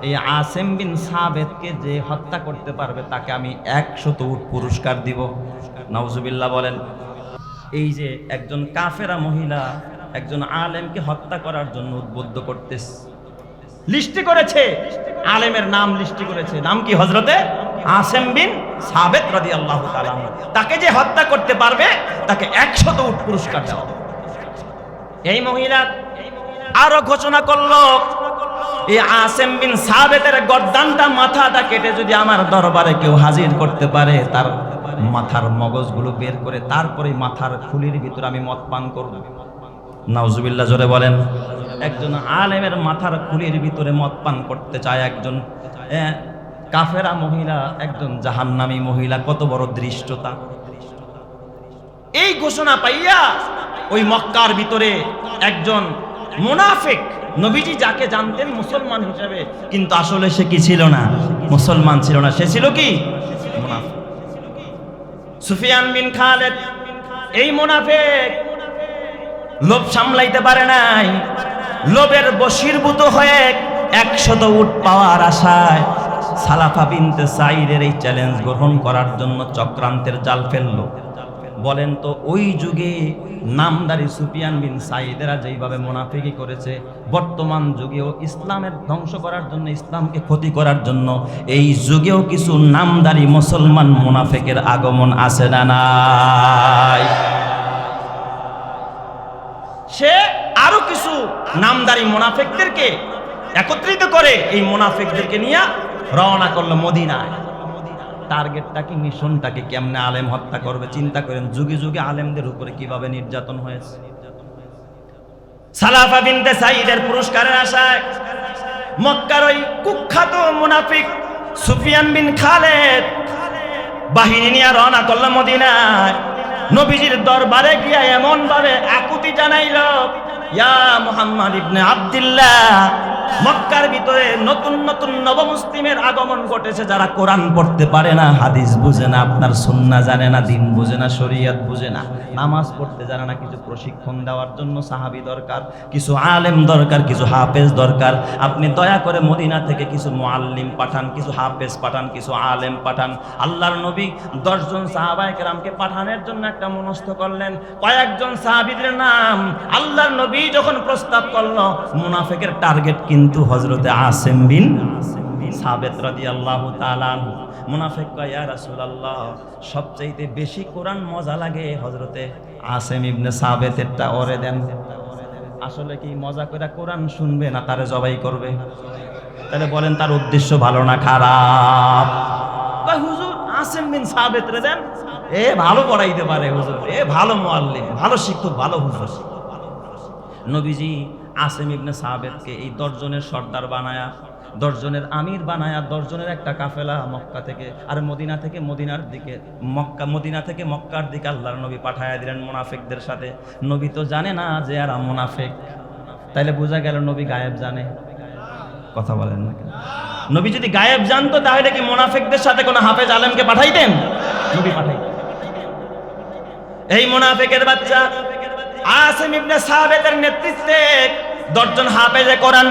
এই আসিম বিন সাবিতকে যে হত্যা করতে পারবে তাকে আমি 100 উট পুরস্কার দিব। নাউজুবিল্লাহ বলেন। এই যে একজন কাফেরা মহিলা একজন আলেমকে হত্যা করার জন্য উদ্বুদ্ধ করতেছে, লিস্টি করেছে, আলেমের নাম লিস্টি করেছে, নাম কি? হযরতে আসিম বিন সাবিত রাদিয়াল্লাহু তাআলা। তাকে যে হত্যা করতে পারবে তাকে 100 উট পুরস্কার দেওয়া। এই মহিলা আরো ঘোষণা করলো, এই আসিম বিন সাবিতের গর্দানটা, মাথাটা কেটে যদি আমার দরবারে কেউ হাজির করতে পারে, তার মাথার মগজগুলো বের করে তারপরে মাথার খুলির ভিতরে আমি মদ পান করব। নাউজুবিল্লাহ জোরে বলেন। একজন আলেমের মাথার খুলির ভিতরে মদ পান করতে চায় একজন কাফেরা মহিলা, একজন জাহান্নামী মহিলা, কত বড় দৃষ্টতা! এই ঘোষণা পাইয়া ওই মক্কার ভিতরে একজন মুনাফিক, নবীজি যাকে জানতেন মুসলমান হিসেবে, কিন্তু আসলে সে কি ছিল না? মুসলমান ছিল না, সে ছিল কি? মুনাফিক। সুফিয়ান বিন খালেদ, এই মুনাফিক লোভ সামলাইতে পারে নাই, লোভের বশীভূত হয়ে 100 উট পাওয়ার আশায় সালাফা বিনতে সাঈদের এই চ্যালেঞ্জ গ্রহণ করার জন্য চক্রান্তের জাল ফেললো। বলেন তো, ওই যুগে নামদারি সুফিয়ান বিন সাঈদেরা যেইভাবে মুনাফিকি করেছে, বর্তমান যুগেও ইসলামের ধ্বংস করার জন্য, ইসলামকে ক্ষতি করার জন্য এই যুগেও কিছু নামদারি মুসলমান মুনাফিকের আগমন আছে না নাই? সে আরো কিছু নামদারি মুনাফিকদেরকে একত্রিত করে এই মুনাফিকদেরকে নিয়ে রওনা করলো মদিনায়। টার্গেটটা কি, মিশনটা কি, কেমনে আলেম হত্যা করবে? চিন্তা করেন, যুগে যুগে আলেমদের উপরে কিভাবে নির্যাতন হয়েছে। সালাফা বিনতে সাঈদের পুরস্কারের আশায় মক্কার ওই কুখ্যাত মুনাফিক সুফিয়ান বিন খালেদ বাহিনী নিয়ে রওনা করলো মদিনায়। নবীজির দরবারে গিয়া এমন ভাবে আকুতি জানাইল, ইয়া মুহাম্মদ ইবনে আব্দুল্লাহ, মক্কার ভিতরে নতুন নতুন নবমুসলিমের আগমন ঘটেছে, যারা কোরআন পড়তে পারে না, হাদিস বুঝে না, আপনার সুন্নাহ জানে না, দিন বুঝে না, শরীয়ত বুঝে না, নামাজ পড়তে জানে না। কিছু প্রশিক্ষণ দেওয়ার জন্য সাহাবী দরকার, কিছু আলেম দরকার, কিছু হাফেজ দরকার। আপনি দয়া করে মদিনা থেকে কিছু মুআল্লিম পাঠান, কিছু হাফেজ পাঠান, কিছু আলেম পাঠান। আল্লাহর নবী 10 জন সাহাবায়ে কেরামকে পাঠানোর জন্য একটা মনস্থ করলেন। কয়েকজন সাহাবীদের নাম আল্লাহর নবী যখন প্রস্তাব করলো, মুনাফিকের টার্গেট কিন্তু হযরতে আসিম বিন সাবিত রাদিয়াল্লাহু তাআলা আনহু। মুনাফিক কয়, ইয়া রাসূলুল্লাহ, সবচাইতে বেশি কোরআন মজা লাগে হযরতে আসিম ইবনে সাবিতেরটা, ওরে দেন। আসলে কি মজা করে কোরআন শুনবে না তারে জবাই করবে? তাহলে বলেন তার উদ্দেশ্য ভালো না খারাপ? কয়, হুজুর আসিম বিন সাবিত রে দেন, এ ভালো পড়াইতে পারে হুজুর, এ ভালো মুআল্লিম, ভালো শিক্ষক, ভালো হুজুর। নবীজি আসিম ইবনে সাবিতকে এই 10 জনের সর্দার বানায়া, 10 জনের আমির বানায়া, 10 জনের একটা কাফেলা মক্কা থেকে আর মদিনা থেকে মদিনার দিকে, মদিনা থেকে মক্কার দিকে আল্লাহর নবী পাঠায়া দিলেন মুনাফিকদের সাথে। নবী তো জানে না যে এরা মুনাফিক, তাইলে বোঝা গেল নবী গায়েব জানে। কথা বলেন না কেন? নবী যদি গায়েব জানতো তাহলে কি মুনাফিকদের সাথে কোনো হাফেজ আলেমকে পাঠাইতেন? নবী পাঠাইতেন। এই মুনাফিকের বাচ্চা আসিম ইবনে সাবিতের নেতৃত্বে 10 জন হাফেজে কোরআন,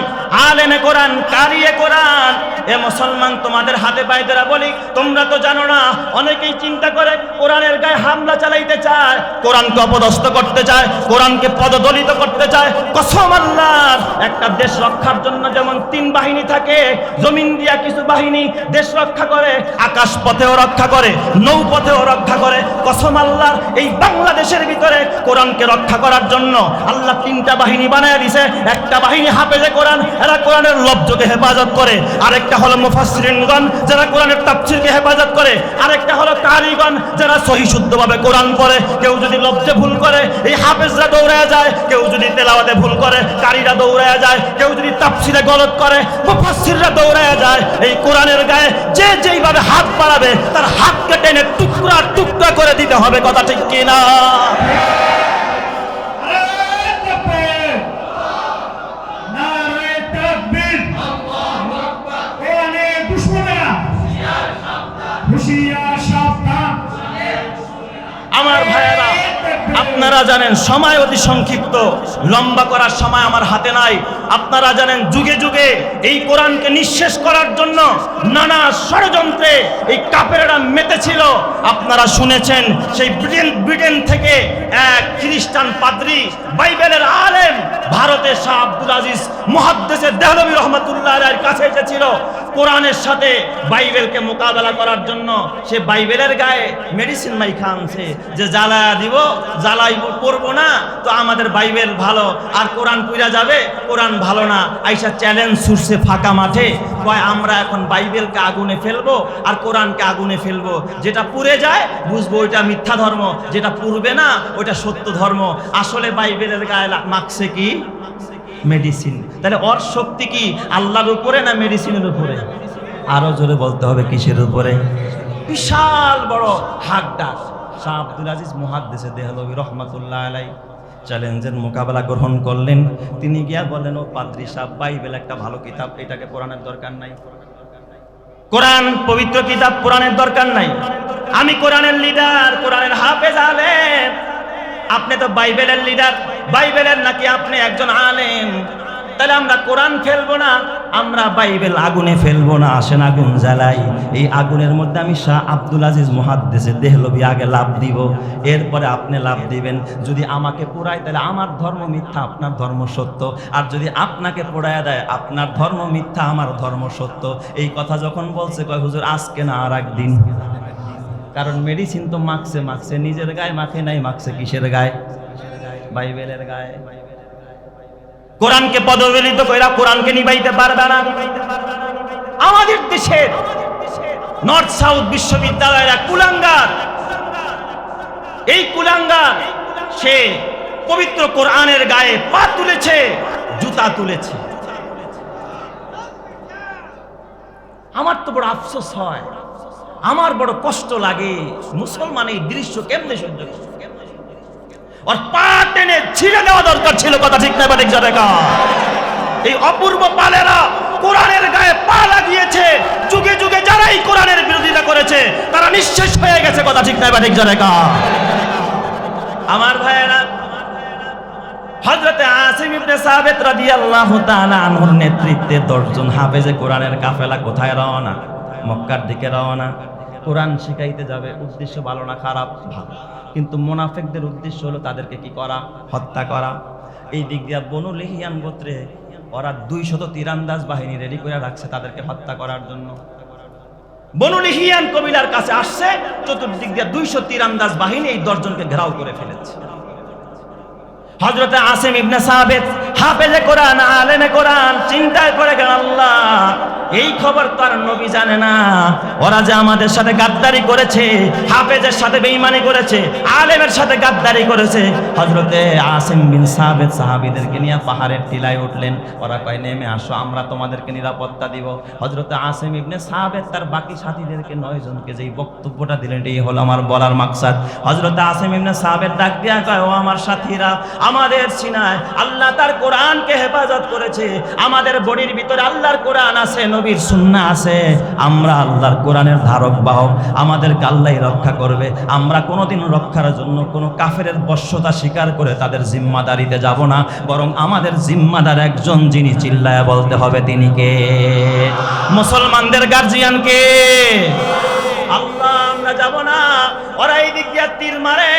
আলেমে কোরআন, কারিয়ে কোরআন। এ মুসলমান, তোমাদের হাতে পায়ে ধরে বলি, তোমরা তো জানো না, অনেকেই চিন্তা করে কোরআনের গায়ে হামলা চালাইতে চায়, কোরআনকে অপদস্থ করতে চায়, কোরআনকে পদদলিত করতে চায়। কসম আল্লাহর, একটা দেশ রক্ষার জন্য যেমন 3 বাহিনী থাকে, জমিন দিয়া কিছু বাহিনী দেশ রক্ষা করে, আকাশ পথেও রক্ষা করে, নৌপথেও রক্ষা করে। কসম আল্লাহর, এই বাংলাদেশের ভিতরে কোরআনকে রক্ষা করার জন্য আল্লাহ 3টা বাহিনী বানায় দিয়েছে। একটা বাহিনী হাফেজে কোরআন, এরা কোরআনের লফজকে হেফাজত করে। আরেকটা হলো মুফাসসিরিনগণ, যারা কোরআনের তাফসীরকে হেফাজত করে। আরেকটা হলো কারিগণ, যারা সহি শুদ্ধভাবে কোরআন পড়ে। কেউ যদি লফজে ভুল করে, এই হাফেজরা দৌড়ায় যায়। কেউ যদি তেলাওয়াতে ভুল করে, কারীরা দৌড়ায় যায়। কেউ যদি তাফসীরে গলত করে, মুফাসসিররা দৌড়ায় যায়। এই কোরআনের গায়ে যে যেইভাবে হাত বাড়াবে, তার হাতকে টেনে টুকরা টুকরা করে দিতে হবে। কথা ঠিক কিনা? আমার ভাইয়েরা, আপনারা জানেন সময় অতি সংক্ষিপ্ত, লম্বা করার সময় আমার হাতে নাই। আপনারা জানেন যুগে যুগে এই কোরআনকে নিঃশেষ করার জন্য নানা ষড়যন্ত্রে এই কাফেররা মেতেছিল। আপনারা শুনেছেন সেই ব্রিটেন থেকে এক খ্রিস্টান পাদ্রী, বাইবেলের আলেম, ভারতের শাহ আব্দুল আজিজ মুহাদ্দিসে দেহলভী রাহমাতুল্লাহ আলাইহির কাছে এসেছিল কোরআনের সাথে বাইবেলকে মোকাবেলা করার জন্য। সে বাইবেলের গায়ে মেডিসিন মাইখা আনছে যে জ্বালায়া দিব, জ্বালাইব করবো না তো আমাদের বাইবেল ভালো, আর কোরআন পুইরা যাবে, কোরআন ভালো না। আইসা চ্যালেঞ্জ ছুটছে ফাঁকা মাঠে, কয় আমরা এখন বাইবেলকে আগুনে ফেলবো আর কোরআনকে আগুনে ফেলবো। যেটা পুড়ে যায় বুঝবো ওইটা মিথ্যা ধর্ম, যেটা পুড়বে না ওইটা সত্য ধর্ম। আসলে বাইবেলের গায়ে মাখছে কি? মেডিসিন। তাহলে ওর শক্তি কি আল্লাহর উপরে না মেডিসিনের উপরে? আরো জোরে বলতে হবে কিসের উপরে? বিশাল বড় হাক ডাক শাহ আব্দুল আজিজ মুহাদ্দিসে দেহলভী রাহমাতুল্লাহ আলাইহি চ্যালেঞ্জের মোকাবেলা গ্রহণ করলেন। তিনি গিয়া বলেন, ও পাদ্রী সাহেব, বাইবেল একটা ভালো কিতাব, এটাকে কোরআনের দরকার নাই। কোরআন পবিত্র কিতাব, কোরআনের দরকার নাই। আমি কোরআনের লিডার, কোরআনের হাফেজ আলেম, আপনি তো বাইবেলের লিডার, বাইবেলের নাকি আপনি একজন আলেম। তাহলে আমরা কোরআন ফেলবো না, আমরা বাইবেল আগুনে ফেলবো না। আসেন আগুন জ্বালাই। এই আগুনের মধ্যে আমি শাহ আব্দুল আজিজ মুহাদ্দিসে দেহলভী আগে লাভ দিব, এরপরে আপনি লাভ দিবেন। যদি আমাকে পোড়ায় তাহলে আমার ধর্ম মিথ্যা, আপনার ধর্ম সত্য। আর যদি আপনাকে পোড়ায় দেয়, আপনার ধর্ম মিথ্যা, আমার ধর্ম সত্য। এই কথা যখন বলছে, কয় হুজুর আজকে না আর একদিন। কারণ মেডিসিন তো মাখছে, নিজের গায়ে মাখে নাই, মাখছে কিসের গায়ে? বাইবেলের গায়ে। কোরআনকে পদদলিত কইরা কোরআনকে নিবাইতে পারবে না। আমাদের দেশের নর্থ সাউথ বিশ্ববিদ্যালয়ের এক কুলাঙ্গার, এই কুলাঙ্গার সে পবিত্র কোরআনের গায়ে পা তুলেছে, জুতা তুলেছে। আমার তো বড় আফসোস হয়, আমার বড় কষ্ট লাগে। মুসলমান এই দৃশ্য কেমনে সহ্য করে? আর পা টেনে ছিঁড়ে দেওয়া দরকার ছিল। কথা ঠিক না? ঠিক জায়গা। এই অপূর্ব পালেরা কোরআনের গায়ে পা লাগিয়েছে। যুগে যুগে যারাই কোরআনের বিরোধিতা করেছে তারা নিঃশেষ হয়ে গেছে। কথা ঠিক না? ঠিক জায়গা। আমার ভাইয়েরা, হযরতে আসিম ইবনে সাবিত রাদিয়াল্লাহু তাআলা আনহুর নেতৃত্বে 10 জন হাফেজে কোরআনের কাফেলা কোথায় রওনা? মক্কার দিকে রওনা। কোরআন শিখাইতে যাবে। উদ্দেশ্য ভালো না খারাপ? ভালো। কিন্তু মুনাফিকদের উদ্দেশ্য হলো তাদেরকে কি করা? হত্যা করা। এই দিক দিয়া বনু লিহিয়ান গোত্রে ওরা 200 তীরন্দাজ বাহিনী রেডি করে রাখছে তাদেরকে হত্যা করার জন্য। বনু লিহিয়ান কবিলার কাছে আসছে, চতুর্দিক দিয়া 200 তীরন্দাজ বাহিনী এই 10 জনকে ঘেরাও করে ফেলেছে। হযরতে আসিম ইবনে সাবিত হাফেজে কোরআন, আলেমে কোরআন চিন্তায় পড়ে গেল, আল্লাহ এই খবর তো আর নবী জানে না। ওরা যে আমাদের সাথে গাদ্দারি করেছে, হাফেজের সাথে বেঈমানি করেছে, আলেমের সাথে গাদ্দারি করেছে। হযরতে আসিম বিন সাবিত সাহাবীদেরকে নিয়ে পাহাড়ের টিলায় উঠলেন। ওরা কয়, নেমে আসো, আমরা তোমাদেরকে নিরাপত্তা দিব। হযরতে আসিম ইবনে সাবিত তার বাকি সাথীদেরকে 9 জনকে যেই বক্তব্যটা দিলেন, এই হলো আমার বলার মাকসাদ। হযরতে আসিম ইবনে সাবিত ডাক দিয়া কয়, ও আমার সাথীরা, আমাদের সিনায় আল্লাহ তার কোরআনকে হেফাজত করেছে। আমাদের বডির ভিতরে আল্লাহর কোরআন আছে, নবীর সুন্নাহ আছে, আমরা আল্লাহর কোরআনের ধারক বাহক, আমাদেরকে আল্লাহই রক্ষা করবে। আমরা কোনোদিন রক্ষার জন্য কোনো কাফেরের বশ্যতা স্বীকার করে তাদের জিম্মাদারিতে যাব না, বরং আমাদের জিম্মাদার একজন, যিনি চিল্লায়া বলতে হবে তিনি কে? মুসলমানদের গার্জিয়ান কে? আল্লাহ। আমরা যাব না, ওরা এই দিক দিয়ে তীর মারে,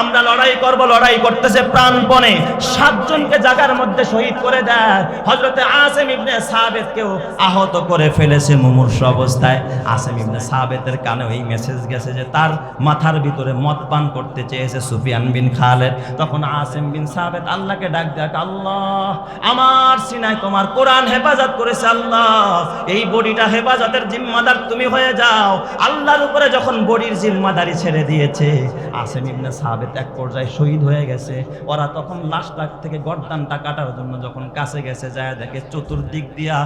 আমরা লড়াই করব, লড়াই করতেছে প্রাণপণে। 7 জনকে জায়গার মধ্যে শহীদ করে দেয়। হযরতে আসিম ইবনে সাবিতকেও আহত করে ফেলেছে মুমূর্ষু অবস্থায়। আসিম ইবনে সাবিতের কানে এই মেসেজ গেছে যে তার মাথার ভিতরে মদ পান করতে চেয়েছে সুফিয়ান বিন খালেদ। তখন আসিম বিন সাবিত আল্লাহকে ডাক দেয়, আল্লাহ, আমার সিনায় তোমার কোরআন হেফাজত করেছে, আল্লাহ এই বডিটা হেফাজতের জিম্মাদার তুমি হয়ে যাও। আল্লাহর উপরে যখন বডির জিম্মাদারি ছেড়ে দিয়েছে, আসিম ইবনে সাবিত এক পর্যায়ে শহীদ হয়ে গেছে। ওরা তখন লাশটা থেকে গর্দানটা কাটার জন্য যখন কাছে গেছে, যায় দেখে চতুর্দিক দিয়া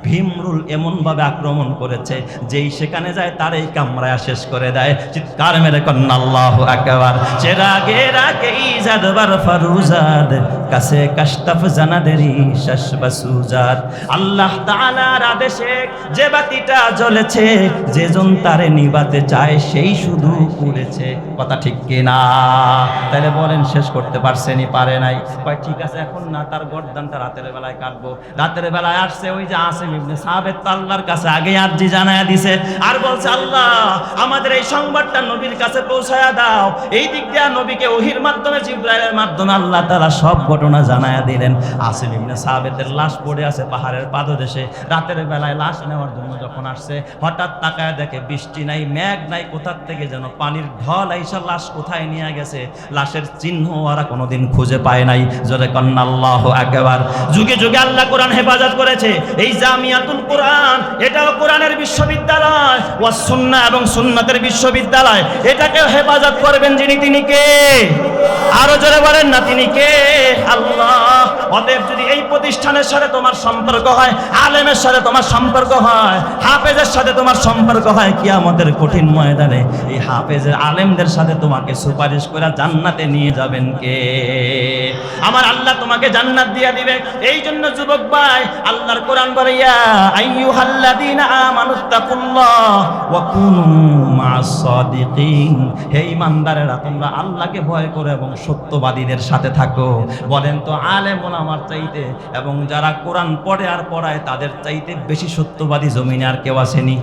ভীমরুল এমনভাবে আক্রমণ করেছে, যেই সেখানে যায় তারই কামড়ায়া শেষ করে দেয়। চিৎকার মেরে কন্না আল্লাহু আকবার। চেরাগে রাকে ইজাদবার ফারুজাদ, কাছে কাশতাফ জানাদেরি শাসবাসুজাদ। আল্লাহ তাআলার আদেশে যে বাতিটা জ্বলেছে, যে জন তারে নিবাতে চায় সেই শুধু পুড়েছে। কথা ঠিক কিনা? তাহলে বলেন শেষ করতে পারছেনি? পারে নাই। কয় ঠিক আছে, এখন না, তার গর্দানটা রাতের বেলায় কাটবো। রাতের বেলায় আসছে ওই যে আসিম ইবনে সাবিত আল্লাহর কাছে আগে আরজি জানায়া দিছে, আর বলছে, আল্লাহ আমাদের এই সংবাদটা নবীর কাছে পৌঁছায়া দাও। এই দিক দিয়ে নবীকে ওহীর মাধ্যমে, জিবরাইলের মাধ্যমে আল্লাহ তাআলা সব ঘটনা জানায়া দিলেন। আসিম ইবনে সাবিতের লাশ পড়ে আছে পাহাড়ের পাদদেশে। রাতের বেলায় লাশ নেওয়ার জন্য যখন আসছে, হঠাৎ তাকায় দেখে বৃষ্টি নাই, মেঘ নাই, কোথার থেকে যেন পানির ঢল আইসা লাশ কোথায় নিয়ে গেছে। লাশের চিহ্ন ওরা কোনোদিন খুঁজে পায় নাই। জোরে কন্না আল্লাহু আকবার। যুগে যুগে আল্লাহ কোরআন হেফাজত করেছে। এই জামিয়াতুল কোরআন, এটাও কোরআনের বিশ্ববিদ্যালয়, ওয়াস সুন্নাহ এবং সুন্নাতের বিশ্ববিদ্যালয়। এটাকে হেফাজত করবেন যিনি, তিনি কে? আরো জোরে বলেন না, তিনি কে? আল্লাহ। অতএব যদি এই প্রতিষ্ঠানের সাথে তোমার সম্পর্ক হয়, আলেমের সাথে তোমার সম্পর্ক হয়, হাফেজের সাথে তোমার সম্পর্ক হয়, কিয়ামতের কঠিন ময়দানে এই হাফেজের আলেমদের সাথে তোমাকে সুপারিশ করে জান্নাতে নিয়ে যাবেন কে? আমার আল্লাহ তোমাকে জান্নাত দিয়ে দিবে। এই জন্য যুবক ভাই, আল্লাহর কোরআন বলে, ইয়া আইয়ুহাল্লাযীনা আমানুত্তাকুল্লাহ ওয়া কুনু মা'আস সাদিকিন। হে ঈমানদারেরা, তোমরা আল্লাহকে ভয় করো এবং সত্যবাদীদের সাথে থাকো। বলেন তো, আলেম ওলামার চাইতে এবং যারা কোরআন পড়ে আর পড়ায় তাদের চাইতে বেশি সত্যবাদী জমিনে আর কেউ আসেনি?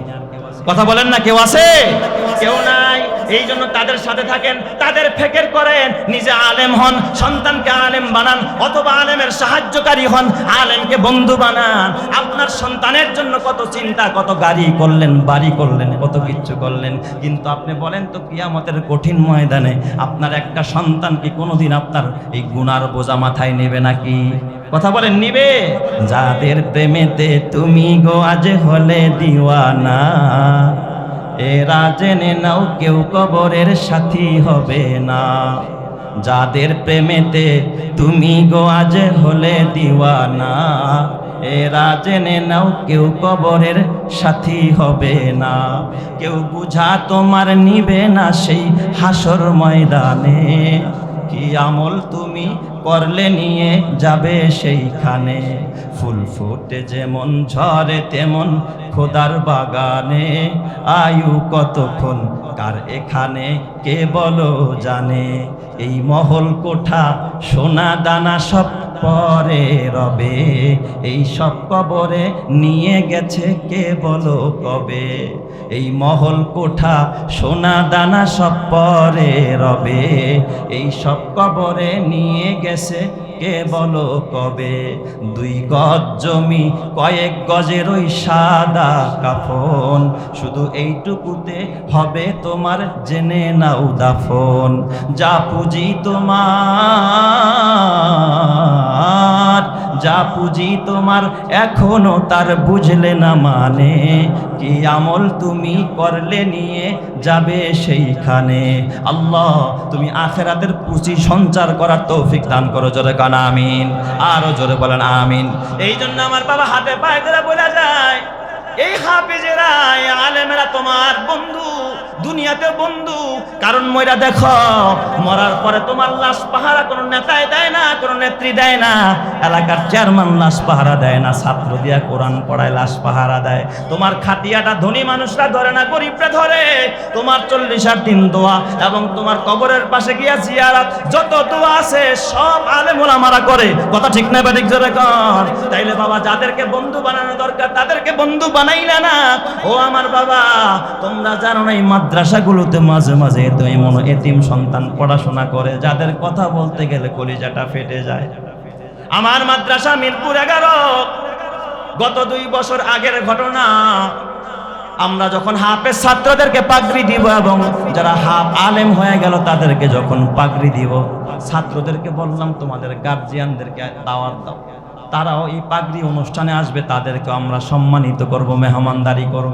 কথা বলেন না, কেউ আছে? কেউ নাই। এই জন্য তাদের সাথে থাকেন, তাদের ফিকির করেন, নিজে আলেম হন, সন্তানকে আলেম বানান, অথবা আলেমের সাহায্যকারী হন, আলেমকে বন্ধু বানান। আপনার সন্তানের জন্য কত চিন্তা, কত গাড়ি করলেন, বাড়ি করলেন, কত কিচ্ছু করলেন, কিন্তু আপনি বলেন তো, কিয়ামতের কঠিন ময়দানে আপনার একটা সন্তান কি কোনোদিন আপনার এই গুনার বোঝা মাথায় নেবে নাকি? কথা বলেন, নিবে? যাদের প্রেমেতে তুমি গো আজ হলে দিওয়ানা, এরা জেনে নাও কেউ কবরের সাথী হবে না। যাদের প্রেমেতে তুমি গো আজ হলে দিওয়ানা, এরা জেনে নাও কেউ কবরের সাথী হবে না। কেউ বুঝা তোমার নিবে না সেই হাসর ময়দানে, কি আমল তুমি করলে নিয়ে যাবে সেইখানে। ফুল ফুটে যেমন ঝরে তেমন খোদার বাগানে, আয়ু কতক্ষণ কার এখানে কে বলো জানে। এই মহল কোঠা সোনা দানা সব পরে রবে, এই সব কবরে নিয়ে গেছে কে বলো কবে। এই মহল কোঠা সোনা দানা সব পরে রবে, এই সব কবরে নিয়ে গেছে কে বলো কবে। 2 গজ জমি কয়েক গজের ওই সাদা কাফন, শুধু এইটুকুতে হবে তোমার জেনে নাও দাফন। যা পুঁজি তোমার, যা পুঁজি তোমার এখনো তার বুঝলে না মানে, কি আমল তুমি করলে নিয়ে যাবে সেইখানে। আল্লাহ তুমি আখিরাতের পুঁজি সঞ্চার করার তৌফিক দান করো। জোরে কান আমিন। আরো জোরে বলেন আমিন। এই জন্য আমার বাবা হাতে পায়ে ধরে বলে যায়, এই হাফেজেরা, এই আলেমেরা তোমার বন্ধু, দুনিয়াতে বন্ধু। কারণ মইরা দেখো, মরার পরে তোমার লাশ পাহারা কোনো নেতায় দেয় না, কোনো নেত্রী দেয় না, এলাকার চেয়ারম্যান লাশ পাহারা দেয় না, ছাত্র দিয়া কোরআন পড়ায় লাশ পাহারা দেয়। তোমার খাটিয়াটা ধনী মানুষরা ধরে না, গরিবরা ধরে। তোমার 40 দিন দোয়া এবং তোমার কবরের পাশে গিয়া জিয়ারত, যত দোয়া আছে সব আলেম ওলামারা করে। কথা ঠিক না বেঠিক জোরে কর। তাইলে বাবা, যাদেরকে বন্ধু বানানো দরকার তাদেরকে বন্ধু বানাইলে না। ও আমার বাবা, তোমরা জানো না এই মাদ্রাসাগুলোতে মাঝে মাঝে এতিম সন্তান পড়াশোনা করে, যাদের কথা বলতে গেলে কলিজাটা ফেটে যায়। আমার মাদ্রাসা মিরপুর 11, গত 2 বছর আগের ঘটনা। আমরা যখন হাফেজ ছাত্রদেরকে পাগড়ি দিব এবং যারা আলেম হয়ে গেল তাদেরকে যখন পাগড়ি দিব, ছাত্রদেরকে বললাম তোমাদের গার্জিয়ানদেরকে দাওয়াত দাও, তারাও এই পাগড়ি অনুষ্ঠানে আসবে, তাদেরকে আমরা সম্মানিত করব, মেহমানদারি করব।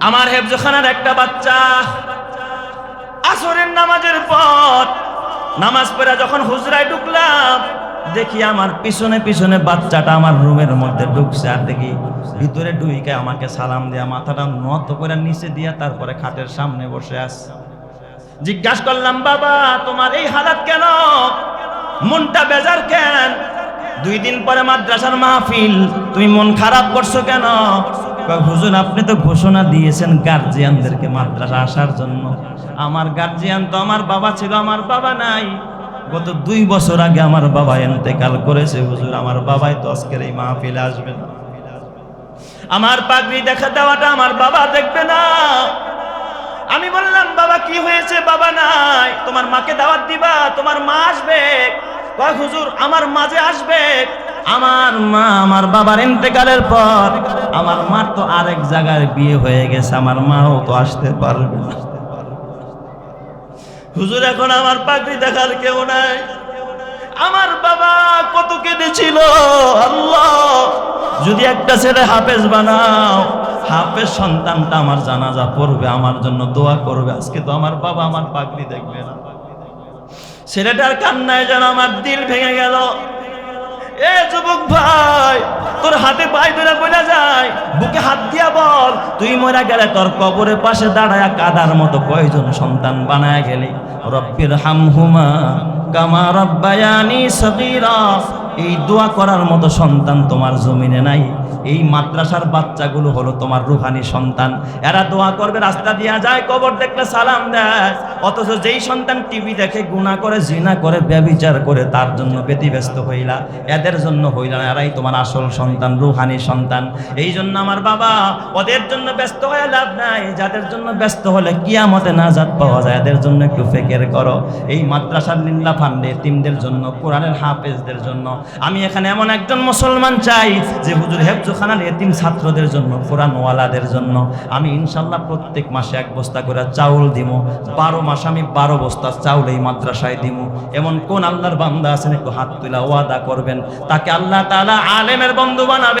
আমার হেফজখানার একটা বাচ্চা আসরের নামাজের পর নামাজ পড়ে যখন হুজরায় ঢুকলাম, দেখি আমার পিছনে পিছনে বাচ্চাটা আমার রুমের মধ্যে ঢুকছে। আর দেখি ভিতরে ঢুকে আমাকে সালাম দিয়া মাথাটা নত করে নিচে দিয়া তারপরে খাটের সামনে বসে আছে। জিজ্ঞাসা করলাম, বাবা তোমার এই হালাত কেন, মনটা বেজার কেন? 2 দিন পরে মাদ্রাসার মাহফিল, তুমি মন খারাপ করছো কেন? হুজুর আপনি তো ঘোষণা দিয়েছেন গার্জিয়ানদেরকে মাদ্রাসা আসার জন্য। আমার গার্জিয়ান তো আমার বাবা ছিল, আমার বাবা নাই। গত 2 বছর আগে আমার বাবা ইন্তেকাল করেছে হুজুর, আমার বাবাই তো আজকের এই মাহফিলে আসবে না। আমার পাগড়ি দেখা দেওয়াটা আমার বাবা দেখবে না। আমি বললাম, বাবা কি হয়েছে? বাবা নাই। তোমার মাকে দাওয়াত দিবা, তোমার মা আসবে। কয় হুজুর আমার মাঝে আসবে। আমার মা, আমার বাবার ইন্তেকালের পর আমার মার তো আরেক জায়গায় বিয়ে হয়ে গেছে, আমার মাও তো আসতে পারবে না। হুজুর এখন আমার পাগড়ি দেখার কেউ নাই। আমার বাবা কত কেঁদেছিল, আল্লাহ যদি একটা ছেলে হাফেজ বানাও, হাফেজ সন্তানটা আমার জানাজা পড়বে, আমার জন্য দোয়া করবে। আজকে তো আমার বাবা আমার পাগড়ি দেখবে না। ছেলেটার কান্নায় যেন আমার দিল ভেঙে গেল। এ যুবক ভাই, তোর হাতে পায়ে ধরে বলে যায়, বুকে হাত দিয়া বল, তুই মরে গেলে তোর কবরের পাশে দাঁড়ায়া কাদার মতো কয়জন সন্তান বানায় গেলি। রব্বির হামহুমা কামা রব্বায়ানি সগীরা। এই দোয়া করার মতো সন্তান তোমার জমিনে নাই। এই মাদ্রাসার বাচ্চাগুলো হলো তোমার রুহানি সন্তান। এরা দোয়া করবে, রাস্তা দিয়া যায়, কবর দেখলে সালাম দেয়। অথচ যেই সন্তান টিভি দেখে, গুনাহ করে, জিনা করে, ব্যভিচার করে, তার জন্য ব্যতিব্যস্ত হইলা, এদের জন্য হইলা না। এরাই তোমার আসল সন্তান, রুহানি সন্তান। এই জন্য আমার বাবা, ওদের জন্য ব্যস্ত হয়ে লাভ নাই। যাদের জন্য ব্যস্ত হলে কিয়ামতে নাজাত পাওয়া যায়, এদের জন্য একটু ফিকির করো। এই মাদ্রাসার লিল্লাহ ফান্ডে এতিমদের জন্য, কোরআনের হাফেজদের জন্য। আমি এখানে এমন একজন মুসলমান চাই যে হুজুর হেফজখানার এতিম ছাত্রদের জন্য, কোরআনওয়ালাদের জন্য আমি ইনশাল্লাহ প্রত্যেক মাসে 1 বস্তা করে চাউল দিব। 12 মাস আমি 12 বস্তা চাউল এই মাদ্রাসায় দিব। এমন কোন আল্লাহর বান্দা আছেন একটু হাত তুলা ওয়াদা করবেন, তাকে আল্লাহ তাআলা আলেমের বন্ধু বানাবে।